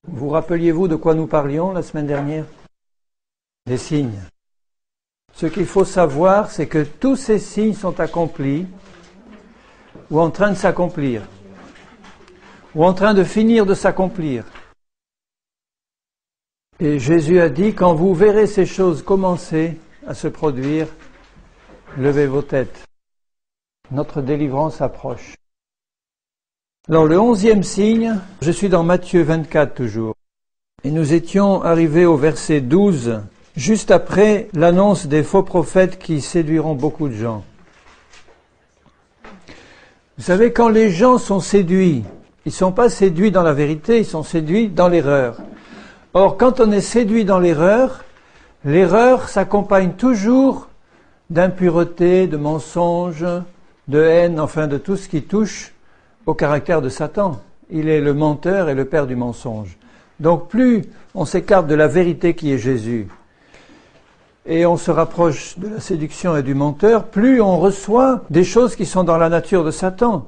Vous rappeliez-vous de quoi nous parlions la semaine dernière? Des signes. Ce qu'il faut savoir, c'est que tous ces signes sont accomplis, ou en train de s'accomplir, ou en train de finir de s'accomplir. Et Jésus a dit, quand vous verrez ces choses commencer à se produire, levez vos têtes. Notre délivrance approche. Alors le 11e signe, je suis dans Matthieu 24 toujours, et nous étions arrivés au verset 12, juste après l'annonce des faux prophètes qui séduiront beaucoup de gens. Vous savez, quand les gens sont séduits, ils ne sont pas séduits dans la vérité, ils sont séduits dans l'erreur. Or, quand on est séduit dans l'erreur s'accompagne toujours d'impureté, de mensonges, de haine, enfin de tout ce qui touche au caractère de Satan. Il est le menteur et le père du mensonge. Donc plus on s'écarte de la vérité qui est Jésus et on se rapproche de la séduction et du menteur, plus on reçoit des choses qui sont dans la nature de Satan.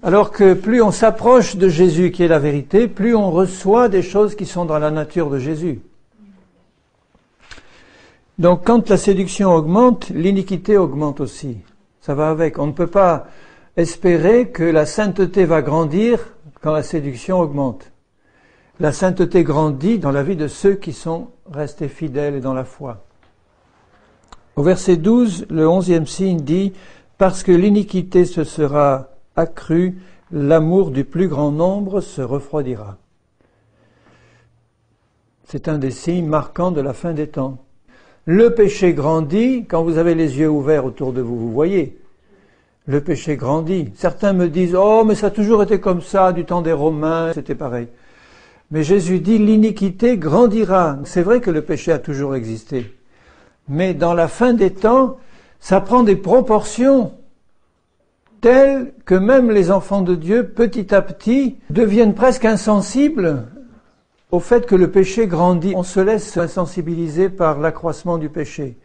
Alors que plus on s'approche de Jésus qui est la vérité, plus on reçoit des choses qui sont dans la nature de Jésus. Donc quand la séduction augmente, l'iniquité augmente aussi. Ça va avec. On ne peut pas espérer que la sainteté va grandir quand la séduction augmente. La sainteté grandit dans la vie de ceux qui sont restés fidèles et dans la foi. Au verset 12, le 11e signe dit « Parce que l'iniquité se sera accrue, l'amour du plus grand nombre se refroidira. » C'est un des signes marquants de la fin des temps. Le péché grandit quand vous avez les yeux ouverts autour de vous, vous voyez. Le péché grandit. Certains me disent « Oh, mais ça a toujours été comme ça, du temps des Romains, c'était pareil. » Mais Jésus dit « L'iniquité grandira. » C'est vrai que le péché a toujours existé. Mais dans la fin des temps, ça prend des proportions telles que même les enfants de Dieu, petit à petit, deviennent presque insensibles au fait que le péché grandit. On se laisse insensibiliser par l'accroissement du péché.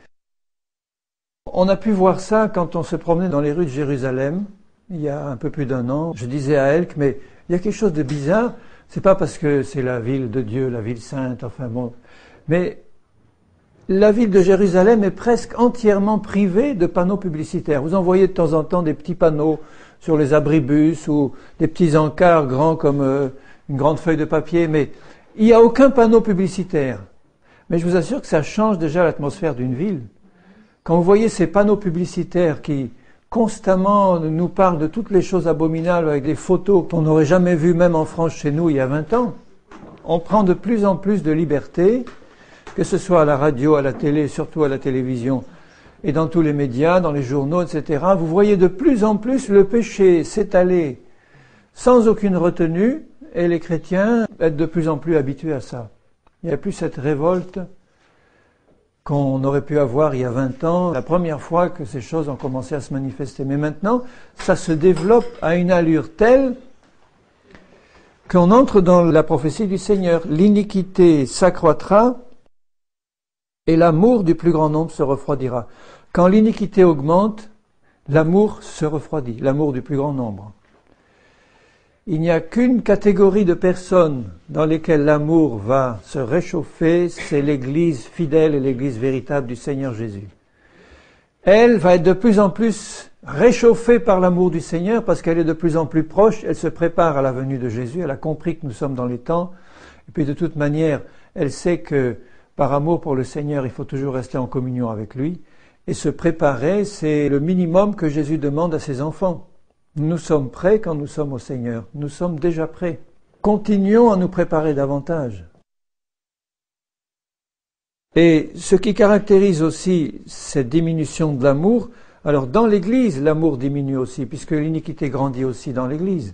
On a pu voir ça quand on se promenait dans les rues de Jérusalem, il y a un peu plus d'un an. Je disais à Elk, mais il y a quelque chose de bizarre. C'est pas parce que c'est la ville de Dieu, la ville sainte, enfin bon. Mais la ville de Jérusalem est presque entièrement privée de panneaux publicitaires. Vous en voyez de temps en temps des petits panneaux sur les abribus ou des petits encarts grands comme une grande feuille de papier, mais il n'y a aucun panneau publicitaire. Mais je vous assure que ça change déjà l'atmosphère d'une ville. Quand vous voyez ces panneaux publicitaires qui constamment nous parlent de toutes les choses abominables avec des photos qu'on n'aurait jamais vues même en France chez nous il y a 20 ans, on prend de plus en plus de liberté, que ce soit à la radio, à la télé, surtout à la télévision, et dans tous les médias, dans les journaux, etc. Vous voyez de plus en plus le péché s'étaler sans aucune retenue, et les chrétiens être de plus en plus habitués à ça. Il n'y a plus cette révolte qu'on aurait pu avoir il y a 20 ans, la première fois que ces choses ont commencé à se manifester. Mais maintenant, ça se développe à une allure telle qu'on entre dans la prophétie du Seigneur. L'iniquité s'accroîtra et l'amour du plus grand nombre se refroidira. Quand l'iniquité augmente, l'amour se refroidit, l'amour du plus grand nombre. Il n'y a qu'une catégorie de personnes dans lesquelles l'amour va se réchauffer, c'est l'Église fidèle et l'Église véritable du Seigneur Jésus. Elle va être de plus en plus réchauffée par l'amour du Seigneur parce qu'elle est de plus en plus proche, elle se prépare à la venue de Jésus, elle a compris que nous sommes dans les temps, et puis de toute manière, elle sait que par amour pour le Seigneur, il faut toujours rester en communion avec lui, et se préparer, c'est le minimum que Jésus demande à ses enfants. Nous sommes prêts quand nous sommes au Seigneur. Nous sommes déjà prêts. Continuons à nous préparer davantage. Et ce qui caractérise aussi cette diminution de l'amour, alors dans l'Église, l'amour diminue aussi, puisque l'iniquité grandit aussi dans l'Église.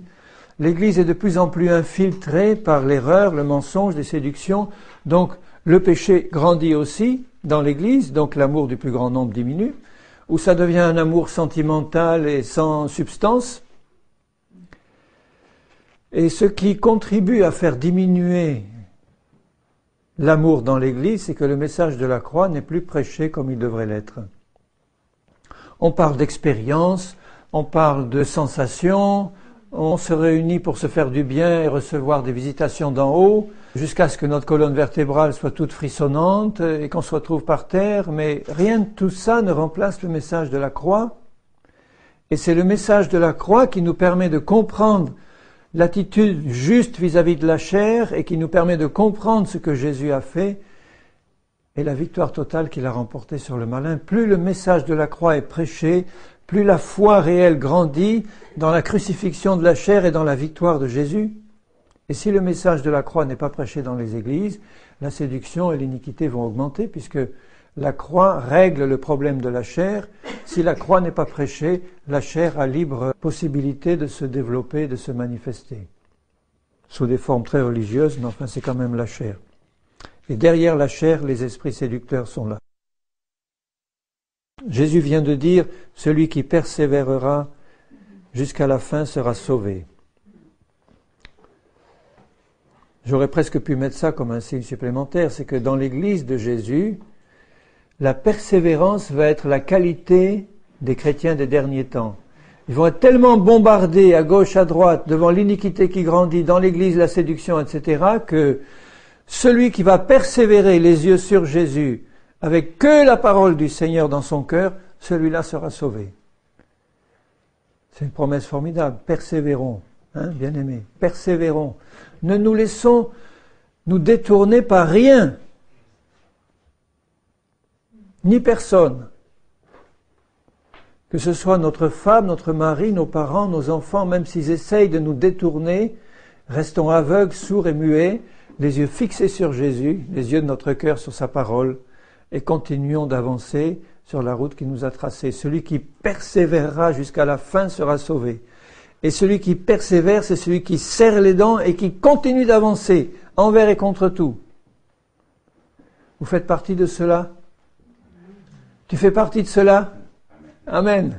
L'Église est de plus en plus infiltrée par l'erreur, le mensonge, les séductions. Donc le péché grandit aussi dans l'Église, donc l'amour du plus grand nombre diminue. Où ça devient un amour sentimental et sans substance. Et ce qui contribue à faire diminuer l'amour dans l'Église, c'est que le message de la croix n'est plus prêché comme il devrait l'être. On parle d'expérience, on parle de sensations, on se réunit pour se faire du bien et recevoir des visitations d'en haut, jusqu'à ce que notre colonne vertébrale soit toute frissonnante et qu'on se retrouve par terre, mais rien de tout ça ne remplace le message de la croix. Et c'est le message de la croix qui nous permet de comprendre l'attitude juste vis-à-vis de la chair et qui nous permet de comprendre ce que Jésus a fait et la victoire totale qu'il a remportée sur le malin. Plus le message de la croix est prêché, plus la foi réelle grandit dans la crucifixion de la chair et dans la victoire de Jésus. Et si le message de la croix n'est pas prêché dans les églises, la séduction et l'iniquité vont augmenter puisque la croix règle le problème de la chair. Si la croix n'est pas prêchée, la chair a libre possibilité de se développer, de se manifester. Sous des formes très religieuses, mais enfin c'est quand même la chair. Et derrière la chair, les esprits séducteurs sont là. Jésus vient de dire, celui qui persévérera jusqu'à la fin sera sauvé. J'aurais presque pu mettre ça comme un signe supplémentaire, c'est que dans l'église de Jésus, la persévérance va être la qualité des chrétiens des derniers temps. Ils vont être tellement bombardés à gauche, à droite, devant l'iniquité qui grandit, dans l'église, la séduction, etc., que celui qui va persévérer les yeux sur Jésus, avec que la parole du Seigneur dans son cœur, celui-là sera sauvé. C'est une promesse formidable. Persévérons, bien-aimés, persévérons. Ne nous laissons nous détourner par rien, ni personne. Que ce soit notre femme, notre mari, nos parents, nos enfants, même s'ils essayent de nous détourner, restons aveugles, sourds et muets, les yeux fixés sur Jésus, les yeux de notre cœur sur sa parole, et continuons d'avancer sur la route qu'il nous a tracée. Celui qui persévérera jusqu'à la fin sera sauvé. Et celui qui persévère, c'est celui qui serre les dents et qui continue d'avancer, envers et contre tout. Vous faites partie de cela? Tu fais partie de cela? Amen.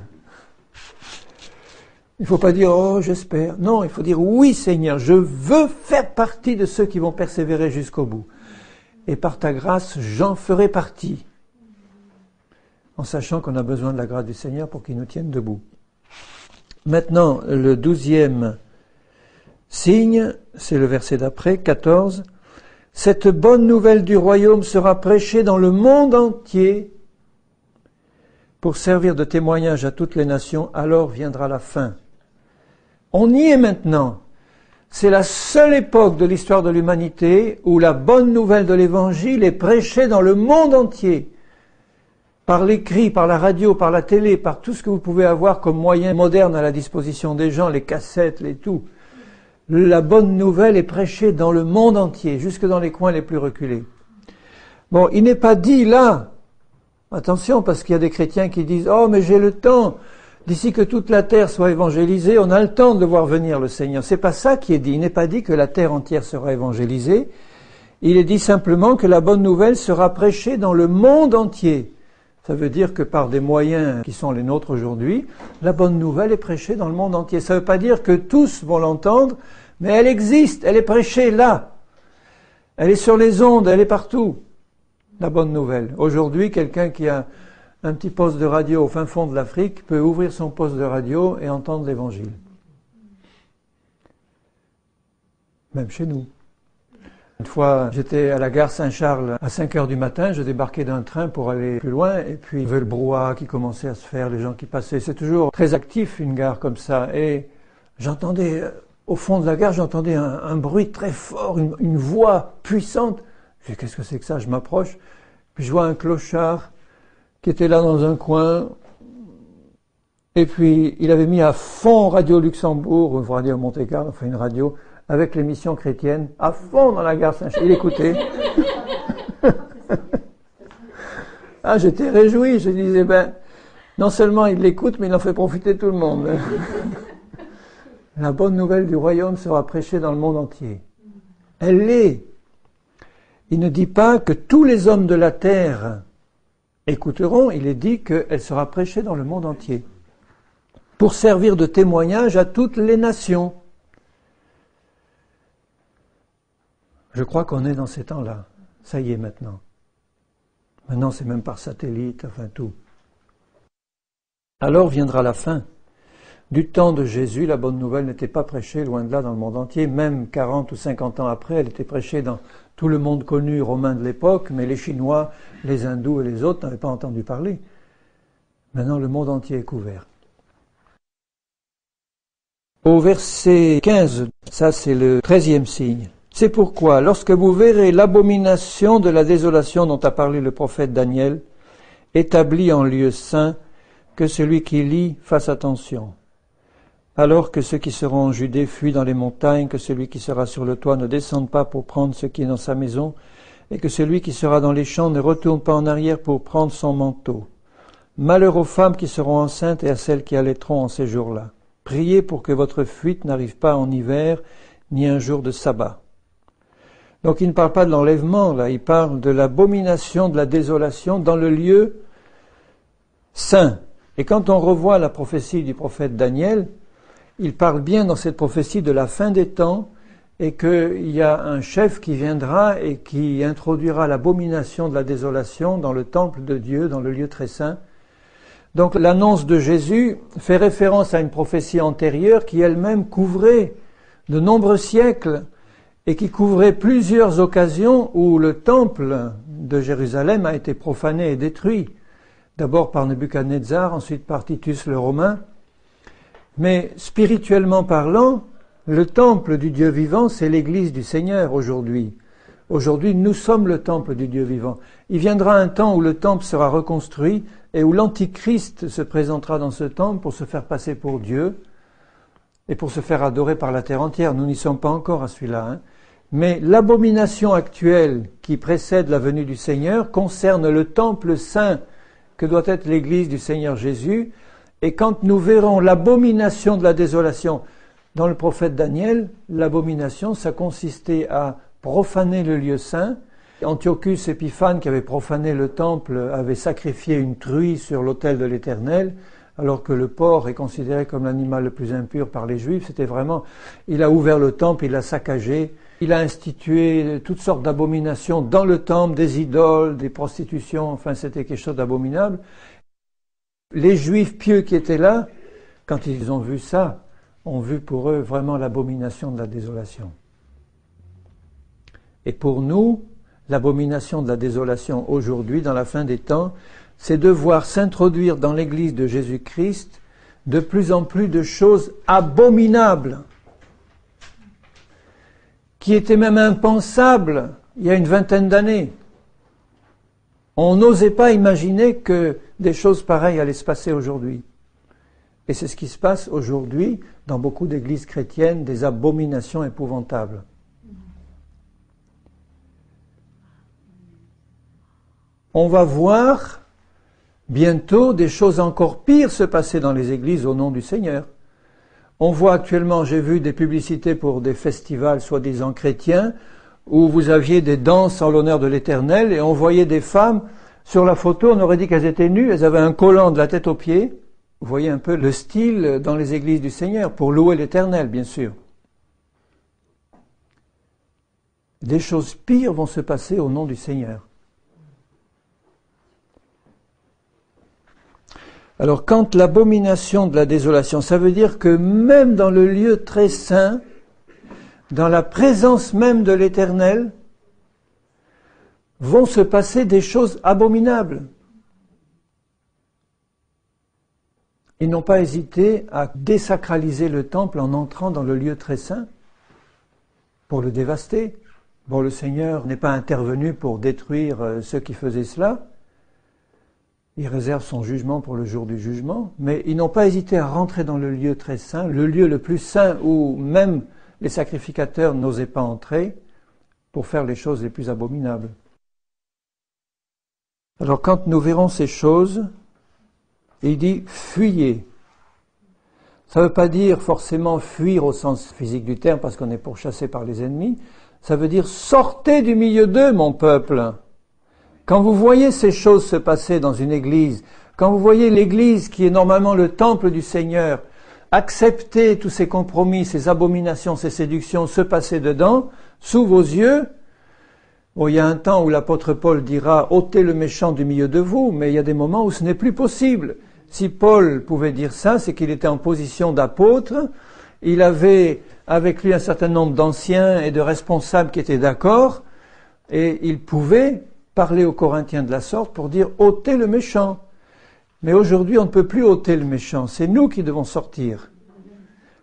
Il ne faut pas dire « Oh, j'espère ». Non, il faut dire « Oui, Seigneur, je veux faire partie de ceux qui vont persévérer jusqu'au bout. Et par ta grâce, j'en ferai partie. » En sachant qu'on a besoin de la grâce du Seigneur pour qu'il nous tienne debout. Maintenant, le 12e signe, c'est le verset d'après, 14. « Cette bonne nouvelle du royaume sera prêchée dans le monde entier pour servir de témoignage à toutes les nations, alors viendra la fin. » On y est maintenant. C'est la seule époque de l'histoire de l'humanité où la bonne nouvelle de l'Évangile est prêchée dans le monde entier. Par l'écrit, par la radio, par la télé, par tout ce que vous pouvez avoir comme moyen moderne à la disposition des gens, les cassettes, les tout. La bonne nouvelle est prêchée dans le monde entier, jusque dans les coins les plus reculés. Bon, il n'est pas dit là, attention, parce qu'il y a des chrétiens qui disent « Oh, mais j'ai le temps !» D'ici que toute la terre soit évangélisée, on a le temps de voir venir le Seigneur. C'est pas ça qui est dit. Il n'est pas dit que la terre entière sera évangélisée. Il est dit simplement que la bonne nouvelle sera prêchée dans le monde entier. Ça veut dire que par des moyens qui sont les nôtres aujourd'hui, la bonne nouvelle est prêchée dans le monde entier. Ça ne veut pas dire que tous vont l'entendre, mais elle existe, elle est prêchée là. Elle est sur les ondes, elle est partout. La bonne nouvelle. Aujourd'hui, quelqu'un qui a un petit poste de radio au fin fond de l'Afrique peut ouvrir son poste de radio et entendre l'Évangile. Même chez nous. Une fois, j'étais à la gare Saint-Charles à 5 heures du matin, je débarquais d'un train pour aller plus loin, et puis il y avait le brouhaha qui commençait à se faire, les gens qui passaient. C'est toujours très actif, une gare comme ça. Et j'entendais, au fond de la gare, j'entendais un bruit très fort, une voix puissante. Je dis, qu'est-ce que c'est que ça? Je m'approche, puis je vois un clochard qui était là dans un coin, et puis il avait mis à fond Radio Luxembourg, ou Radio Monte-Carlo, enfin une radio, avec l'émission chrétienne, à fond dans la gare Saint-Charles. Il écoutait. Ah, j'étais réjoui, je disais, non seulement il l'écoute, mais il en fait profiter tout le monde. La bonne nouvelle du royaume sera prêchée dans le monde entier. Elle l'est. Il ne dit pas que tous les hommes de la terre écouteront, il est dit qu'elle sera prêchée dans le monde entier, pour servir de témoignage à toutes les nations. Je crois qu'on est dans ces temps-là. Ça y est maintenant. Maintenant, c'est même par satellite, enfin tout. Alors viendra la fin. Du temps de Jésus, la bonne nouvelle n'était pas prêchée, loin de là, dans le monde entier. Même 40 ou 50 ans après, elle était prêchée dans tout le monde connu romain de l'époque, mais les Chinois, les Hindous et les autres n'avaient pas entendu parler. Maintenant, le monde entier est couvert. Au verset 15, ça c'est le 13e signe. C'est pourquoi, lorsque vous verrez l'abomination de la désolation dont a parlé le prophète Daniel, établie en lieu saint, que celui qui lit fasse attention. Alors que ceux qui seront en Judée fuient dans les montagnes, que celui qui sera sur le toit ne descende pas pour prendre ce qui est dans sa maison, et que celui qui sera dans les champs ne retourne pas en arrière pour prendre son manteau. Malheur aux femmes qui seront enceintes et à celles qui allaiteront en ces jours-là. Priez pour que votre fuite n'arrive pas en hiver, ni un jour de sabbat. Donc il ne parle pas de l'enlèvement, là, il parle de l'abomination, de la désolation dans le lieu saint. Et quand on revoit la prophétie du prophète Daniel, il parle bien dans cette prophétie de la fin des temps et qu'il y a un chef qui viendra et qui introduira l'abomination de la désolation dans le temple de Dieu, dans le lieu très saint. Donc l'annonce de Jésus fait référence à une prophétie antérieure qui elle-même couvrait de nombreux siècles et qui couvrait plusieurs occasions où le temple de Jérusalem a été profané et détruit. D'abord par Nebuchadnezzar, ensuite par Titus le Romain. Mais spirituellement parlant, le temple du Dieu vivant, c'est l'Église du Seigneur aujourd'hui. Aujourd'hui, nous sommes le temple du Dieu vivant. Il viendra un temps où le temple sera reconstruit et où l'Antichrist se présentera dans ce temple pour se faire passer pour Dieu et pour se faire adorer par la terre entière. Nous n'y sommes pas encore à celui-là. Hein. Mais l'abomination actuelle qui précède la venue du Seigneur concerne le temple saint que doit être l'Église du Seigneur Jésus. Et quand nous verrons l'abomination de la désolation dans le prophète Daniel, l'abomination, ça consistait à profaner le lieu saint. Antiochus Épiphane, qui avait profané le temple, avait sacrifié une truie sur l'autel de l'Éternel, alors que le porc est considéré comme l'animal le plus impur par les Juifs. C'était vraiment, il a ouvert le temple, il l'a saccagé, il a institué toutes sortes d'abominations dans le temple, des idoles, des prostitutions, enfin c'était quelque chose d'abominable. Les Juifs pieux qui étaient là, quand ils ont vu ça, ont vu pour eux vraiment l'abomination de la désolation. Et pour nous, l'abomination de la désolation aujourd'hui, dans la fin des temps, c'est de voir s'introduire dans l'Église de Jésus-Christ de plus en plus de choses abominables, qui étaient même impensables il y a une vingtaine d'années. On n'osait pas imaginer que des choses pareilles allaient se passer aujourd'hui. Et c'est ce qui se passe aujourd'hui dans beaucoup d'églises chrétiennes, des abominations épouvantables. On va voir bientôt des choses encore pires se passer dans les églises au nom du Seigneur. On voit actuellement, j'ai vu des publicités pour des festivals soi-disant chrétiens, où vous aviez des danses en l'honneur de l'Éternel, et on voyait des femmes, sur la photo, on aurait dit qu'elles étaient nues, elles avaient un collant de la tête aux pieds. Vous voyez un peu le style dans les églises du Seigneur, pour louer l'Éternel, bien sûr. Des choses pires vont se passer au nom du Seigneur. Alors, quand l'abomination de la désolation, ça veut dire que même dans le lieu très saint, dans la présence même de l'Éternel, vont se passer des choses abominables. Ils n'ont pas hésité à désacraliser le temple en entrant dans le lieu très saint pour le dévaster. Bon, le Seigneur n'est pas intervenu pour détruire ceux qui faisaient cela. Il réserve son jugement pour le jour du jugement, mais ils n'ont pas hésité à rentrer dans le lieu très saint, le lieu le plus saint où même les sacrificateurs n'osaient pas entrer pour faire les choses les plus abominables. Alors quand nous verrons ces choses, il dit « fuyez ». Ça ne veut pas dire forcément fuir au sens physique du terme parce qu'on est pourchassé par les ennemis. Ça veut dire « sortez du milieu d'eux, mon peuple ». Quand vous voyez ces choses se passer dans une église, quand vous voyez l'église qui est normalement le temple du Seigneur, accepter tous ces compromis, ces abominations, ces séductions, se passer dedans, sous vos yeux, bon, il y a un temps où l'apôtre Paul dira « ôtez le méchant du milieu de vous », mais il y a des moments où ce n'est plus possible. Si Paul pouvait dire ça, c'est qu'il était en position d'apôtre, il avait avec lui un certain nombre d'anciens et de responsables qui étaient d'accord, et il pouvait parler aux Corinthiens de la sorte pour dire « ôtez le méchant ». Mais aujourd'hui, on ne peut plus ôter le méchant, c'est nous qui devons sortir.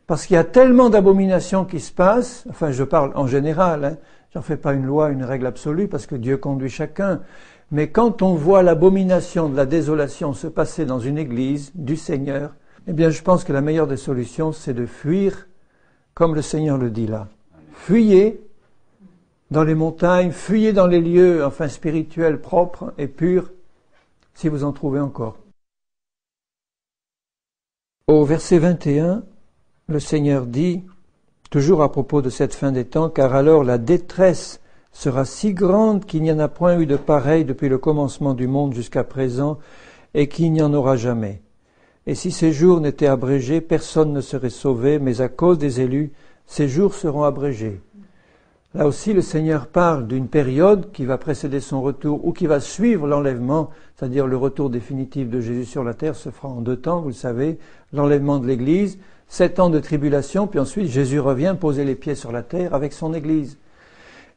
Parce qu'il y a tellement d'abominations qui se passent, enfin je parle en général, hein, j'en fais pas une loi, une règle absolue, parce que Dieu conduit chacun. Mais quand on voit l'abomination de la désolation se passer dans une église du Seigneur, eh bien je pense que la meilleure des solutions, c'est de fuir, comme le Seigneur le dit là. Fuyez dans les montagnes, fuyez dans les lieux, enfin spirituels, propres et purs, si vous en trouvez encore. Au verset 21, le Seigneur dit, toujours à propos de cette fin des temps, car alors la détresse sera si grande qu'il n'y en a point eu de pareil depuis le commencement du monde jusqu'à présent, et qu'il n'y en aura jamais. Et si ces jours n'étaient abrégés, personne ne serait sauvé, mais à cause des élus, ces jours seront abrégés. Là aussi, le Seigneur parle d'une période qui va précéder son retour, ou qui va suivre l'enlèvement, c'est-à-dire le retour définitif de Jésus sur la terre se fera en 2 temps, vous le savez, l'enlèvement de l'Église, 7 ans de tribulation, puis ensuite Jésus revient poser les pieds sur la terre avec son Église.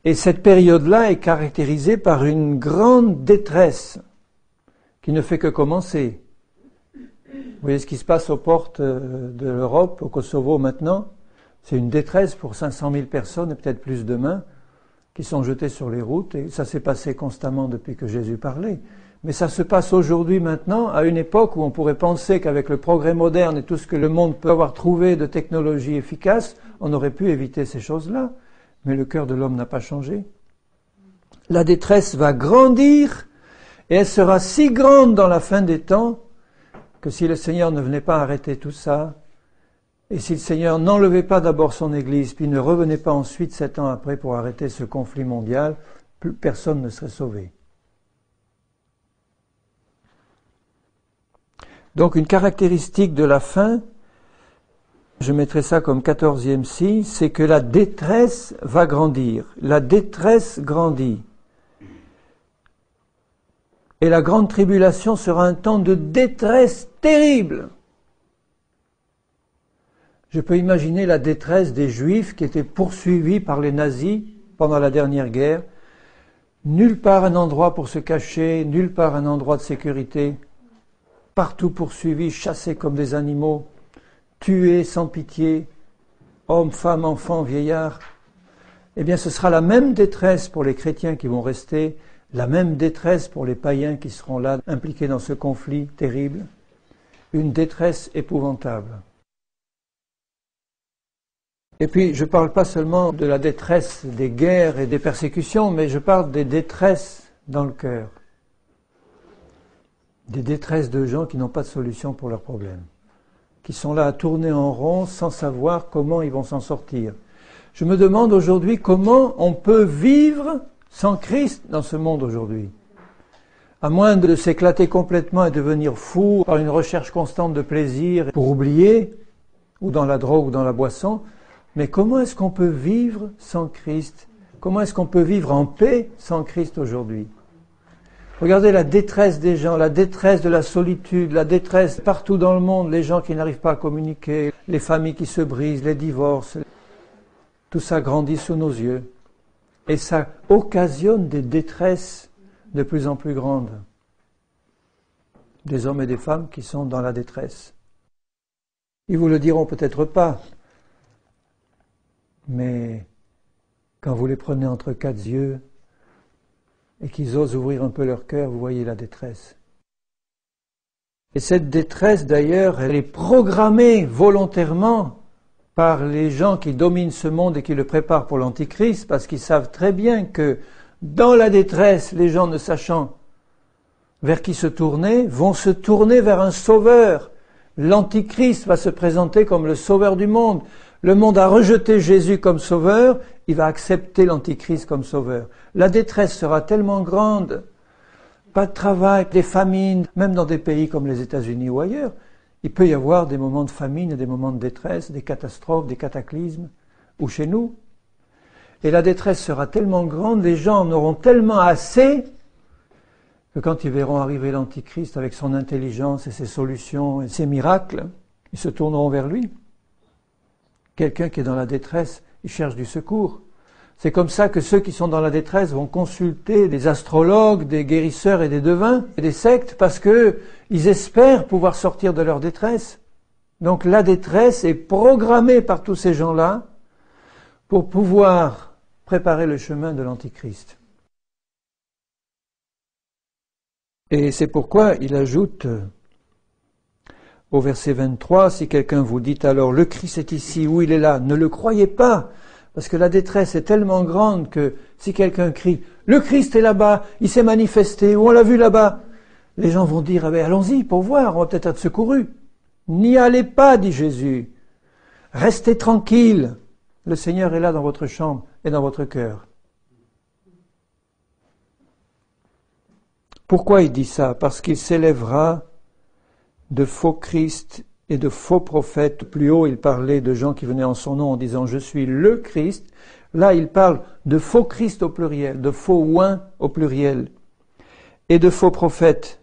Et cette période-là est caractérisée par une grande détresse qui ne fait que commencer. Vous voyez ce qui se passe aux portes de l'Europe, au Kosovo maintenant? C'est une détresse pour 500 000 personnes et peut-être plus demain qui sont jetées sur les routes. Et ça s'est passé constamment depuis que Jésus parlait. Mais ça se passe aujourd'hui maintenant, à une époque où on pourrait penser qu'avec le progrès moderne et tout ce que le monde peut avoir trouvé de technologie efficace, on aurait pu éviter ces choses-là. Mais le cœur de l'homme n'a pas changé. La détresse va grandir et elle sera si grande dans la fin des temps que si le Seigneur ne venait pas arrêter tout ça, et si le Seigneur n'enlevait pas d'abord son Église, puis ne revenait pas ensuite 7 ans après pour arrêter ce conflit mondial, plus personne ne serait sauvé. Donc une caractéristique de la fin, je mettrai ça comme 14e signe, c'est que la détresse va grandir. La détresse grandit. Et la grande tribulation sera un temps de détresse terrible. Je peux imaginer la détresse des Juifs qui étaient poursuivis par les nazis pendant la dernière guerre. Nulle part un endroit pour se cacher, nulle part un endroit de sécurité. Partout poursuivis, chassés comme des animaux, tués sans pitié, hommes, femmes, enfants, vieillards. Eh bien, ce sera la même détresse pour les chrétiens qui vont rester, la même détresse pour les païens qui seront là, impliqués dans ce conflit terrible. Une détresse épouvantable. Et puis, je ne parle pas seulement de la détresse des guerres et des persécutions, mais je parle des détresses dans le cœur. Des détresses de gens qui n'ont pas de solution pour leurs problèmes, qui sont là à tourner en rond sans savoir comment ils vont s'en sortir. Je me demande aujourd'hui comment on peut vivre sans Christ dans ce monde aujourd'hui. À moins de s'éclater complètement et devenir fou par une recherche constante de plaisir pour oublier, ou dans la drogue ou dans la boisson, mais comment est-ce qu'on peut vivre sans Christ? Comment est-ce qu'on peut vivre en paix sans Christ aujourd'hui? Regardez la détresse des gens, la détresse de la solitude, la détresse partout dans le monde, les gens qui n'arrivent pas à communiquer, les familles qui se brisent, les divorces. Tout ça grandit sous nos yeux. Et ça occasionne des détresses de plus en plus grandes. Des hommes et des femmes qui sont dans la détresse. Ils vous le diront peut-être pas, mais quand vous les prenez entre 4 yeux et qu'ils osent ouvrir un peu leur cœur, vous voyez la détresse. Et cette détresse, d'ailleurs, elle est programmée volontairement par les gens qui dominent ce monde et qui le préparent pour l'Antichrist, parce qu'ils savent très bien que dans la détresse, les gens ne sachant vers qui se tourner, vont se tourner vers un sauveur. L'Antichrist va se présenter comme le sauveur du monde. Le monde a rejeté Jésus comme sauveur, il va accepter l'Antichrist comme sauveur. La détresse sera tellement grande, pas de travail, des famines, même dans des pays comme les États-Unis ou ailleurs, il peut y avoir des moments de famine et des moments de détresse, des catastrophes, des cataclysmes, ou chez nous. Et la détresse sera tellement grande, les gens en auront tellement assez que quand ils verront arriver l'Antichrist avec son intelligence et ses solutions et ses miracles, ils se tourneront vers lui. Quelqu'un qui est dans la détresse, il cherche du secours. C'est comme ça que ceux qui sont dans la détresse vont consulter des astrologues, des guérisseurs et des devins, et des sectes, parce que ils espèrent pouvoir sortir de leur détresse. Donc la détresse est programmée par tous ces gens-là pour pouvoir préparer le chemin de l'Antichrist. Et c'est pourquoi il ajoute au verset 23, si quelqu'un vous dit alors le Christ est ici ou il est là, ne le croyez pas. Parce que la détresse est tellement grande que si quelqu'un crie « Le Christ est là-bas, il s'est manifesté, ou on l'a vu là-bas », les gens vont dire « Allons-y pour voir, on va peut-être être secourus ». N'y allez pas, dit Jésus. Restez tranquille. Le Seigneur est là dans votre chambre et dans votre cœur. Pourquoi il dit ça? Parce qu'il s'élèvera de faux Christ et de faux prophètes. Plus haut, il parlait de gens qui venaient en son nom en disant « Je suis le Christ ». Là, il parle de faux Christ au pluriel, de faux oins au pluriel, et de faux prophètes.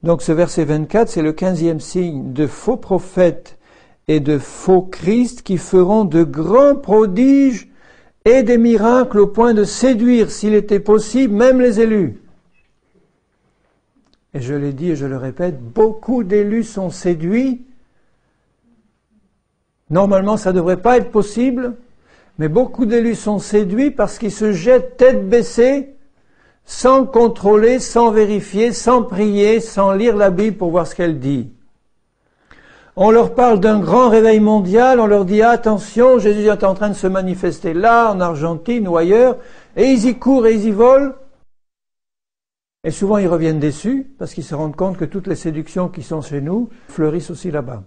Donc ce verset 24, c'est le 15e signe de faux prophètes et de faux Christ qui feront de grands prodiges et des miracles au point de séduire, s'il était possible, même les élus. Et je l'ai dit et je le répète, beaucoup d'élus sont séduits. Normalement, ça ne devrait pas être possible, mais beaucoup d'élus sont séduits parce qu'ils se jettent tête baissée, sans contrôler, sans vérifier, sans prier, sans lire la Bible pour voir ce qu'elle dit. On leur parle d'un grand réveil mondial, on leur dit attention, Jésus est en train de se manifester là, en Argentine ou ailleurs, et ils y courent et ils y volent. Et souvent ils reviennent déçus parce qu'ils se rendent compte que toutes les séductions qui sont chez nous fleurissent aussi là-bas.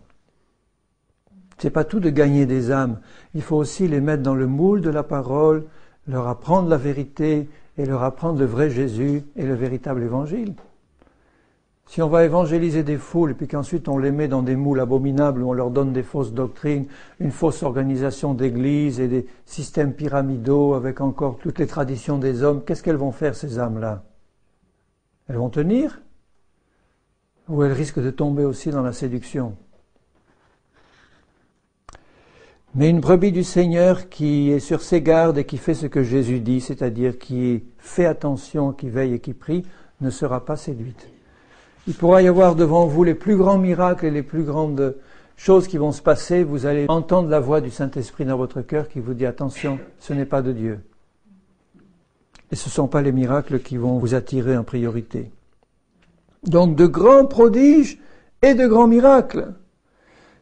C'est pas tout de gagner des âmes, il faut aussi les mettre dans le moule de la parole, leur apprendre la vérité et leur apprendre le vrai Jésus et le véritable évangile. Si on va évangéliser des foules et puis qu'ensuite on les met dans des moules abominables où on leur donne des fausses doctrines, une fausse organisation d'église et des systèmes pyramidaux avec encore toutes les traditions des hommes, qu'est-ce qu'elles vont faire ces âmes-là? Elles vont tenir? Ou elles risquent de tomber aussi dans la séduction? Mais une brebis du Seigneur qui est sur ses gardes et qui fait ce que Jésus dit, c'est-à-dire qui fait attention, qui veille et qui prie, ne sera pas séduite. Il pourra y avoir devant vous les plus grands miracles et les plus grandes choses qui vont se passer. Vous allez entendre la voix du Saint-Esprit dans votre cœur qui vous dit « Attention, ce n'est pas de Dieu ». Et ce ne sont pas les miracles qui vont vous attirer en priorité. Donc de grands prodiges et de grands miracles.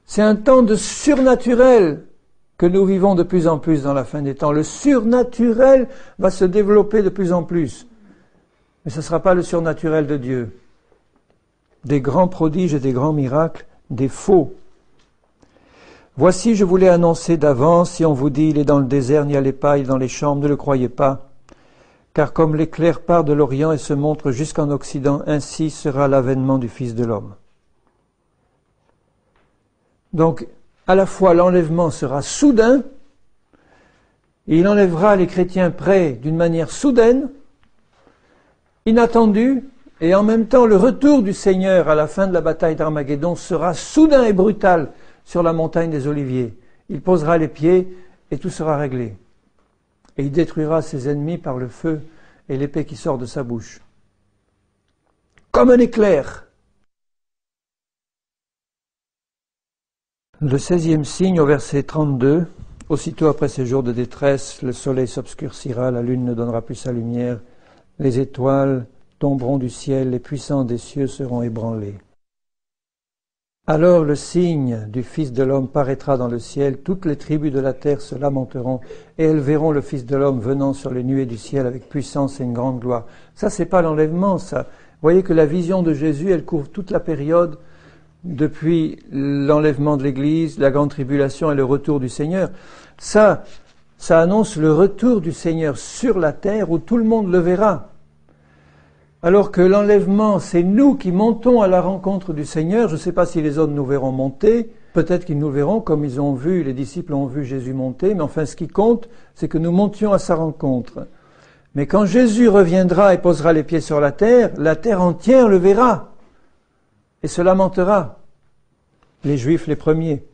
C'est un temps de surnaturel que nous vivons de plus en plus dans la fin des temps. Le surnaturel va se développer de plus en plus. Mais ce ne sera pas le surnaturel de Dieu. Des grands prodiges et des grands miracles, des faux. Voici, je vous l'ai annoncé d'avance, si on vous dit, il est dans le désert, n'y allez pas, il est dans les chambres, ne le croyez pas. Car comme l'éclair part de l'Orient et se montre jusqu'en Occident, ainsi sera l'avènement du Fils de l'homme. Donc, à la fois l'enlèvement sera soudain, et il enlèvera les chrétiens près d'une manière soudaine, inattendue, et en même temps le retour du Seigneur à la fin de la bataille d'Armageddon sera soudain et brutal sur la montagne des Oliviers. Il posera les pieds et tout sera réglé. Et il détruira ses ennemis par le feu et l'épée qui sort de sa bouche. Comme un éclair. Le 16e signe au verset 32, « Aussitôt après ces jours de détresse, le soleil s'obscurcira, la lune ne donnera plus sa lumière, les étoiles tomberont du ciel, les puissants des cieux seront ébranlés. Alors le signe du Fils de l'homme paraîtra dans le ciel, toutes les tribus de la terre se lamenteront, et elles verront le Fils de l'homme venant sur les nuées du ciel avec puissance et une grande gloire. » Ça, c'est pas l'enlèvement, ça. Vous voyez que la vision de Jésus, elle couvre toute la période depuis l'enlèvement de l'Église, la grande tribulation et le retour du Seigneur. Ça annonce le retour du Seigneur sur la terre où tout le monde le verra. Alors que l'enlèvement, c'est nous qui montons à la rencontre du Seigneur. Je ne sais pas si les autres nous verront monter. Peut-être qu'ils nous verront comme ils ont vu, les disciples ont vu Jésus monter. Mais enfin, ce qui compte, c'est que nous montions à sa rencontre. Mais quand Jésus reviendra et posera les pieds sur la terre entière le verra et se lamentera. Les Juifs les premiers.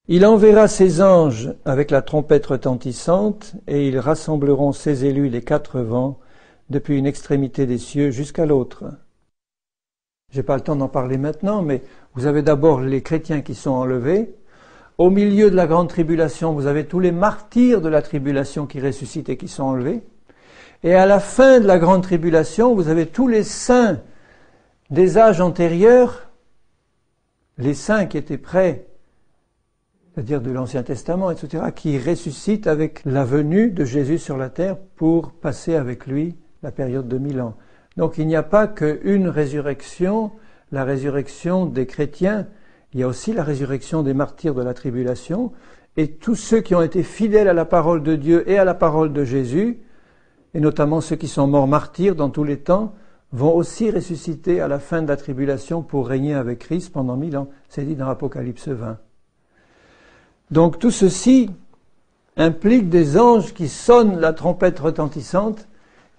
Il enverra ses anges avec la trompette retentissante, et ils rassembleront ses élus des 4 vents, depuis une extrémité des cieux jusqu'à l'autre. Je n'ai pas le temps d'en parler maintenant, mais vous avez d'abord les chrétiens qui sont enlevés. Au milieu de la grande tribulation, vous avez tous les martyrs de la tribulation qui ressuscitent et qui sont enlevés. Et à la fin de la grande tribulation, vous avez tous les saints des âges antérieurs, les saints qui étaient prêts, c'est-à-dire de l'Ancien Testament, etc., qui ressuscitent avec la venue de Jésus sur la terre pour passer avec lui la période de 1000 ans. Donc il n'y a pas qu'une résurrection, la résurrection des chrétiens, il y a aussi la résurrection des martyrs de la tribulation, et tous ceux qui ont été fidèles à la parole de Dieu et à la parole de Jésus, et notamment ceux qui sont morts martyrs dans tous les temps, vont aussi ressusciter à la fin de la tribulation pour régner avec Christ pendant 1000 ans. C'est dit dans Apocalypse 20. Donc tout ceci implique des anges qui sonnent la trompette retentissante,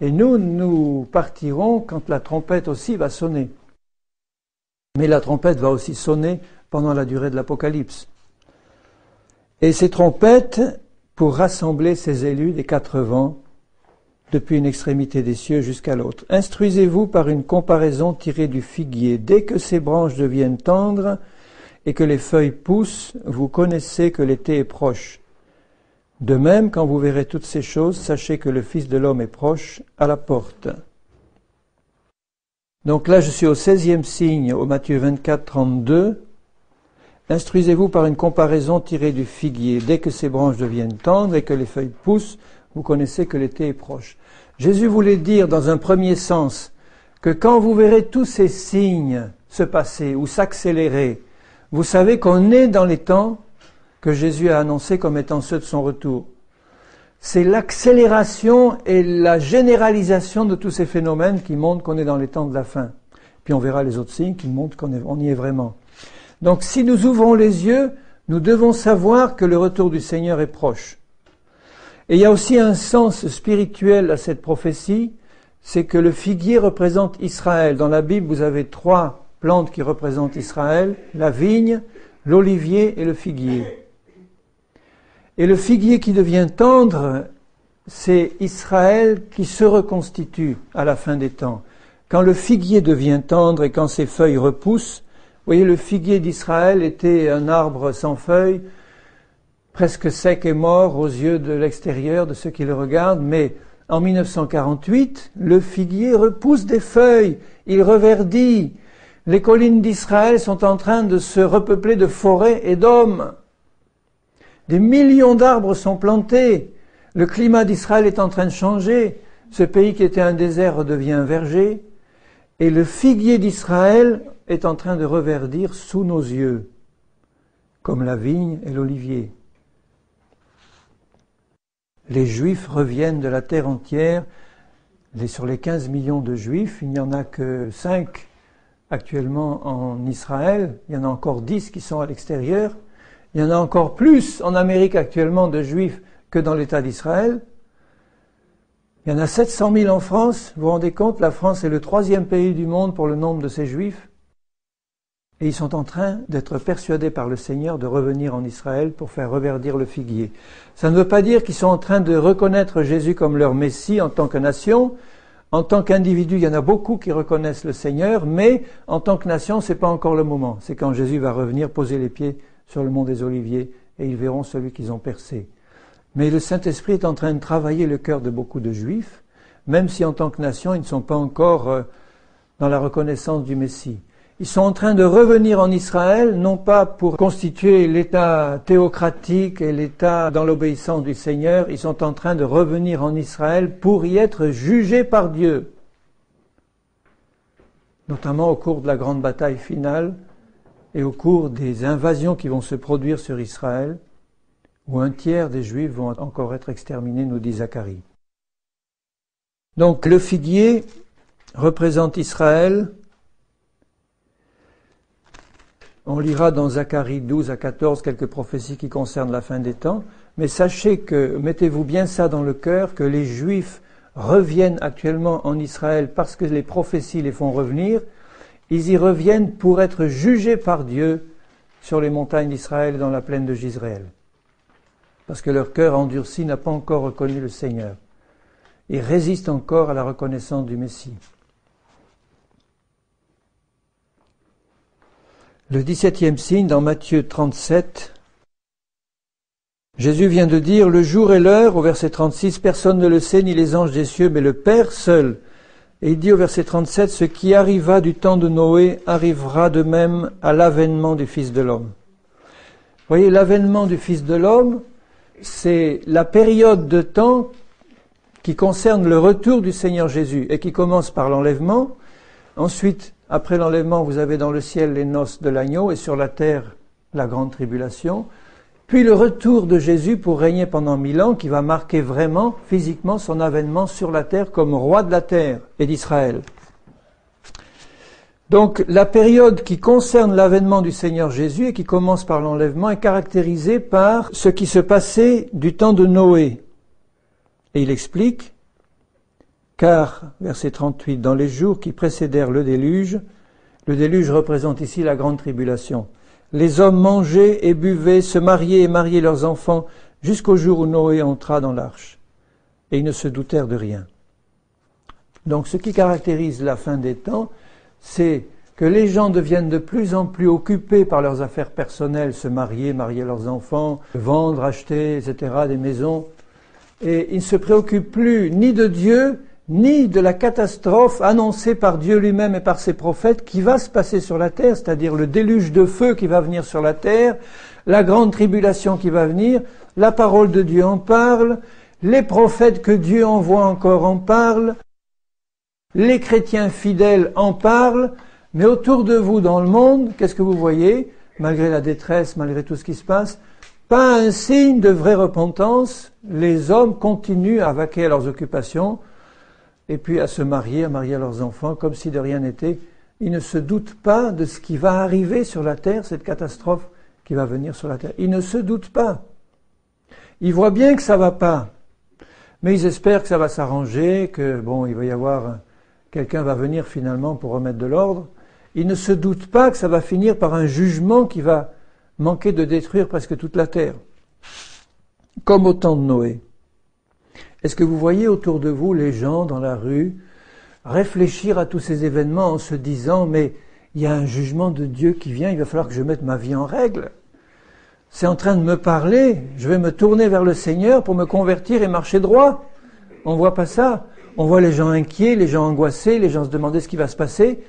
et nous partirons quand la trompette aussi va sonner. Mais la trompette va aussi sonner pendant la durée de l'Apocalypse. Et ces trompettes pour rassembler ces élus des 4 vents, depuis une extrémité des cieux jusqu'à l'autre. Instruisez-vous par une comparaison tirée du figuier. Dès que ses branches deviennent tendres et que les feuilles poussent, vous connaissez que l'été est proche. De même, quand vous verrez toutes ces choses, sachez que le Fils de l'homme est proche, à la porte. Donc là, je suis au 16e signe, au Matthieu 24, 32. Instruisez-vous par une comparaison tirée du figuier. Dès que ses branches deviennent tendres et que les feuilles poussent, vous connaissez que l'été est proche. Jésus voulait dire, dans un premier sens, que quand vous verrez tous ces signes se passer ou s'accélérer, vous savez qu'on est dans les temps que Jésus a annoncés comme étant ceux de son retour. C'est l'accélération et la généralisation de tous ces phénomènes qui montrent qu'on est dans les temps de la fin. Puis on verra les autres signes qui montrent qu'on y est vraiment. Donc si nous ouvrons les yeux, nous devons savoir que le retour du Seigneur est proche. Et il y a aussi un sens spirituel à cette prophétie, c'est que le figuier représente Israël. Dans la Bible, vous avez 3 plantes qui représentent Israël, la vigne, l'olivier et le figuier. Et le figuier qui devient tendre, c'est Israël qui se reconstitue à la fin des temps. Quand le figuier devient tendre et quand ses feuilles repoussent, vous voyez, le figuier d'Israël était un arbre sans feuilles, presque sec et mort aux yeux de l'extérieur de ceux qui le regardent, mais en 1948, le figuier repousse des feuilles, il reverdit. Les collines d'Israël sont en train de se repeupler de forêts et d'hommes. Des millions d'arbres sont plantés. Le climat d'Israël est en train de changer. Ce pays qui était un désert redevient un verger. Et le figuier d'Israël est en train de reverdir sous nos yeux, comme la vigne et l'olivier. Les Juifs reviennent de la terre entière. Sur les 15 millions de Juifs, il n'y en a que 5 actuellement en Israël. Il y en a encore 10 qui sont à l'extérieur. Il y en a encore plus en Amérique actuellement de Juifs que dans l'État d'Israël. Il y en a 700 000 en France. Vous vous rendez compte, la France est le 3e pays du monde pour le nombre de ces Juifs. Et ils sont en train d'être persuadés par le Seigneur de revenir en Israël pour faire reverdir le figuier. Ça ne veut pas dire qu'ils sont en train de reconnaître Jésus comme leur Messie en tant que nation. En tant qu'individu, il y en a beaucoup qui reconnaissent le Seigneur, mais en tant que nation, c'est pas encore le moment. C'est quand Jésus va revenir poser les pieds sur le mont des Oliviers et ils verront celui qu'ils ont percé. Mais le Saint-Esprit est en train de travailler le cœur de beaucoup de Juifs, même si en tant que nation, ils ne sont pas encore dans la reconnaissance du Messie. Ils sont en train de revenir en Israël, non pas pour constituer l'État théocratique et l'État dans l'obéissance du Seigneur, ils sont en train de revenir en Israël pour y être jugés par Dieu. Notamment au cours de la grande bataille finale et au cours des invasions qui vont se produire sur Israël, où 1/3 des Juifs vont encore être exterminés, nous dit Zacharie. Donc le figuier représente Israël. On lira dans Zacharie 12 à 14 quelques prophéties qui concernent la fin des temps. Mais sachez que, mettez-vous bien ça dans le cœur, que les Juifs reviennent actuellement en Israël parce que les prophéties les font revenir. Ils y reviennent pour être jugés par Dieu sur les montagnes d'Israël et dans la plaine de Jizréel. Parce que leur cœur endurci n'a pas encore reconnu le Seigneur. Ils résistent encore à la reconnaissance du Messie. Le 17e signe dans Matthieu 37, Jésus vient de dire « Le jour et l'heure » au verset 36, « Personne ne le sait, ni les anges des cieux, mais le Père seul. » Et il dit au verset 37, « Ce qui arriva du temps de Noé arrivera de même à l'avènement du Fils de l'homme. » Vous voyez, l'avènement du Fils de l'homme, c'est la période de temps qui concerne le retour du Seigneur Jésus et qui commence par l'enlèvement. Ensuite, après l'enlèvement, vous avez dans le ciel les noces de l'agneau et sur la terre la grande tribulation. Puis le retour de Jésus pour régner pendant 1000 ans qui va marquer vraiment, physiquement, son avènement sur la terre comme roi de la terre et d'Israël. Donc la période qui concerne l'avènement du Seigneur Jésus et qui commence par l'enlèvement est caractérisée par ce qui se passait du temps de Noé. Et il explique, car, verset 38, dans les jours qui précédèrent le déluge représente ici la grande tribulation. Les hommes mangeaient et buvaient, se mariaient et mariaient leurs enfants, jusqu'au jour où Noé entra dans l'arche. Et ils ne se doutèrent de rien. Donc ce qui caractérise la fin des temps, c'est que les gens deviennent de plus en plus occupés par leurs affaires personnelles, se marier, marier leurs enfants, vendre, acheter, etc., des maisons. Et ils ne se préoccupent plus ni de Dieu, ni de la catastrophe annoncée par Dieu lui-même et par ses prophètes qui va se passer sur la terre, c'est-à-dire le déluge de feu qui va venir sur la terre, la grande tribulation qui va venir, la parole de Dieu en parle, les prophètes que Dieu envoie encore en parlent, les chrétiens fidèles en parlent, mais autour de vous dans le monde, qu'est-ce que vous voyez? Malgré la détresse, malgré tout ce qui se passe, pas un signe de vraie repentance, les hommes continuent à vaquer à leurs occupations, et puis à se marier, à marier leurs enfants, comme si de rien n'était. Ils ne se doutent pas de ce qui va arriver sur la terre, cette catastrophe qui va venir sur la terre. Ils ne se doutent pas. Ils voient bien que ça va pas, mais ils espèrent que ça va s'arranger, que bon, il va y avoir, quelqu'un va venir finalement pour remettre de l'ordre. Ils ne se doutent pas que ça va finir par un jugement qui va manquer de détruire presque toute la terre, comme au temps de Noé. Est-ce que vous voyez autour de vous les gens dans la rue réfléchir à tous ces événements en se disant « mais il y a un jugement de Dieu qui vient, il va falloir que je mette ma vie en règle. C'est en train de me parler, je vais me tourner vers le Seigneur pour me convertir et marcher droit. » On ne voit pas ça. On voit les gens inquiets, les gens angoissés, les gens se demander ce qui va se passer,